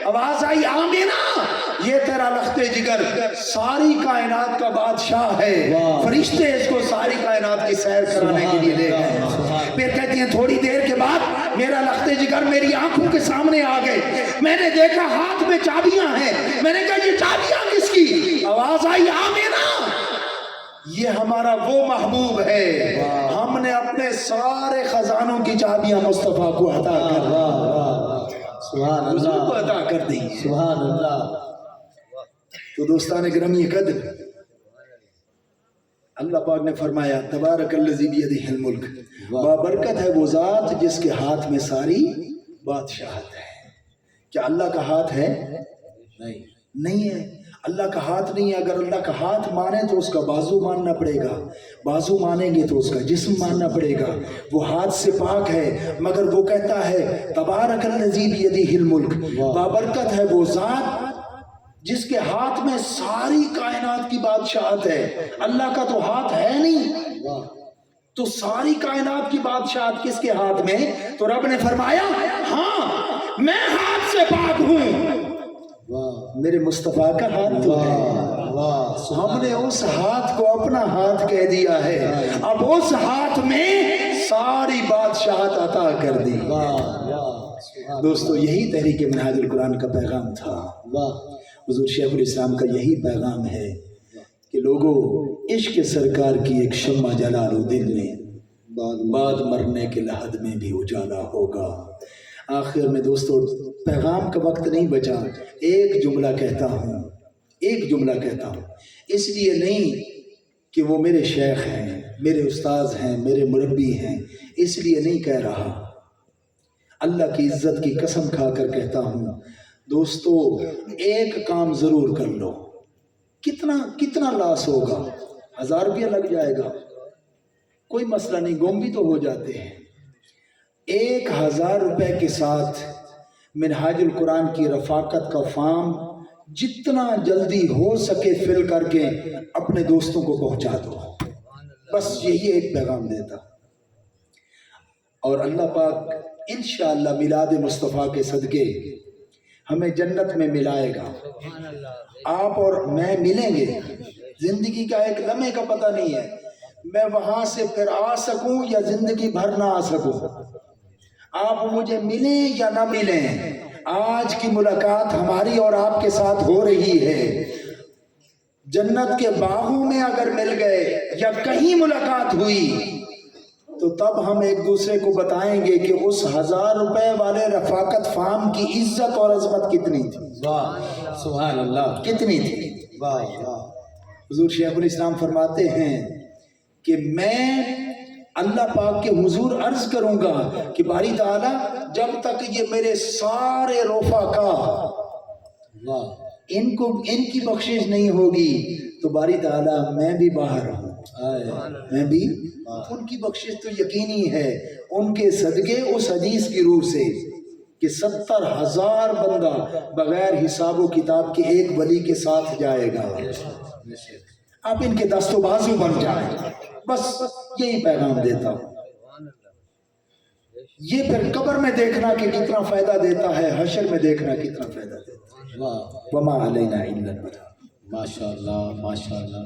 आवाज आई, आमीना, ये तेरा लख्ते जिगर सारी कायनात का बादशाह है, फरिश्ते इसको सारी कायनात की सैर कराने के लिए ले गए। फिर कहती हैं, थोड़ी देर के बाद मेरा लख्ते जिगर मेरी आंखों के सामने आ गए। मैंने देखा हाथ में चाबियां हैं। मैंने कहा ये चाबियां किसकी? आवाज आई, आमीना, ये हमारा वो महबूब है, हमने अपने सारे खजानों की चाबियां मुस्तफा को अता कर दी। सुभान अल्लाह। तो दोस्तान गिरामी कद्र, अल्लाह पाक ने फरमाया, तबारकल्लज़ी बियदिहिल मुल्क, बाबरकत है वो जात जिसके हाथ में सारी बादशाहत है। क्या अल्लाह का हाथ है? नहीं है। اللہ کا ہاتھ نہیں ہے. اگر اللہ کا ہاتھ مانے تو اس کا بازو ماننا پڑے گا, بازو مانیں گے تو اس کا جسم ماننا پڑے گا. وہ ہاتھ سے پاک ہے, مگر وہ کہتا ہے تبارک الذی بیدہ الملک, بابرکت ہے وہ ذات جس کے ہاتھ میں ساری کائنات کی بادشاہت ہے. اللہ کا تو ہاتھ ہے نہیں, تو ساری کائنات کی بادشاہت کس کے ہاتھ میں؟ تو رب نے فرمایا ہاں میں ہاتھ سے پاک ہوں, میرے مصطفیٰ کا ہاتھ تو ہے. ہم نے اس ہاتھ کو اپنا ہاتھ کہہ دیا ہے, اب اس ہاتھ میں ساری بادشاہت عطا کر دی. دوستو یہی تحریک منہاج القرآن کا پیغام تھا. حضور شیخ الاسلام کا یہی پیغام ہے کہ لوگوں عشق سرکار کی ایک شمع جلا لو دل میں, بعد مرنے کے لحد میں بھی اجالا ہوگا. آخر میں دوستو پیغام کا وقت نہیں بچا, ایک جملہ کہتا ہوں, اس لیے نہیں کہ وہ میرے شیخ ہیں, میرے استاذ ہیں, میرے مربی ہیں, اس لیے نہیں کہہ رہا. اللہ کی عزت کی قسم کھا کر کہتا ہوں دوستو ایک کام ضرور کر لو. کتنا لاس ہوگا؟ 1000 روپیہ لگ جائے گا, کوئی مسئلہ نہیں, گم بھی تو ہو جاتے ہیں. 1000 روپے کے ساتھ منہاج القرآن کی رفاقت کا فارم جتنا جلدی ہو سکے فل کر کے اپنے دوستوں کو پہنچا دو. بس یہی ایک پیغام دیتا. اور اللہ پاک انشاءاللہ میلاد مصطفیٰ کے صدقے ہمیں جنت میں ملائے گا. آپ اور میں ملیں گے. زندگی کا ایک لمحے کا پتہ نہیں ہے, میں وہاں سے پھر آ سکوں یا زندگی بھر نہ آ سکوں. آپ مجھے ملیں یا نہ ملیں, آج کی ملاقات ہماری اور آپ کے ساتھ ہو رہی ہے. جنت کے باغوں میں اگر مل گئے یا کہیں ملاقات ہوئی تو تب ہم ایک دوسرے کو بتائیں گے کہ اس 1000 روپے والے رفاقت فارم کی عزت اور عظمت کتنی تھی. واہ سبحان اللہ, کتنی تھی. واہ واہ. حضور شیخ الاسلام فرماتے ہیں کہ میں اللہ پاک کے حضور عرض کروں گا کہ باری تعالیٰ جب تک یہ میرے سارے رفقا ان کی بخشش نہیں ہوگی تو باری تعالیٰ میں بھی باہر ہوں, میں بھی ان کی بخشش تو یقینی ہے. ان کے صدقے اس حدیث کی روح سے کہ 70,000 بندہ بغیر حساب و کتاب کے ایک ولی کے ساتھ جائے گا. آپ ان کے دست و بازو بن جائیں. بس یہی پیغام دیتا ہوں. یہ پھر قبر میں دیکھنا کہ کتنا فائدہ دیتا ہے, حشر میں دیکھنا کتنا فائدہ دیتا ہے. وما علینا الا البلاغ. ماشاء اللہ ماشاء اللہ.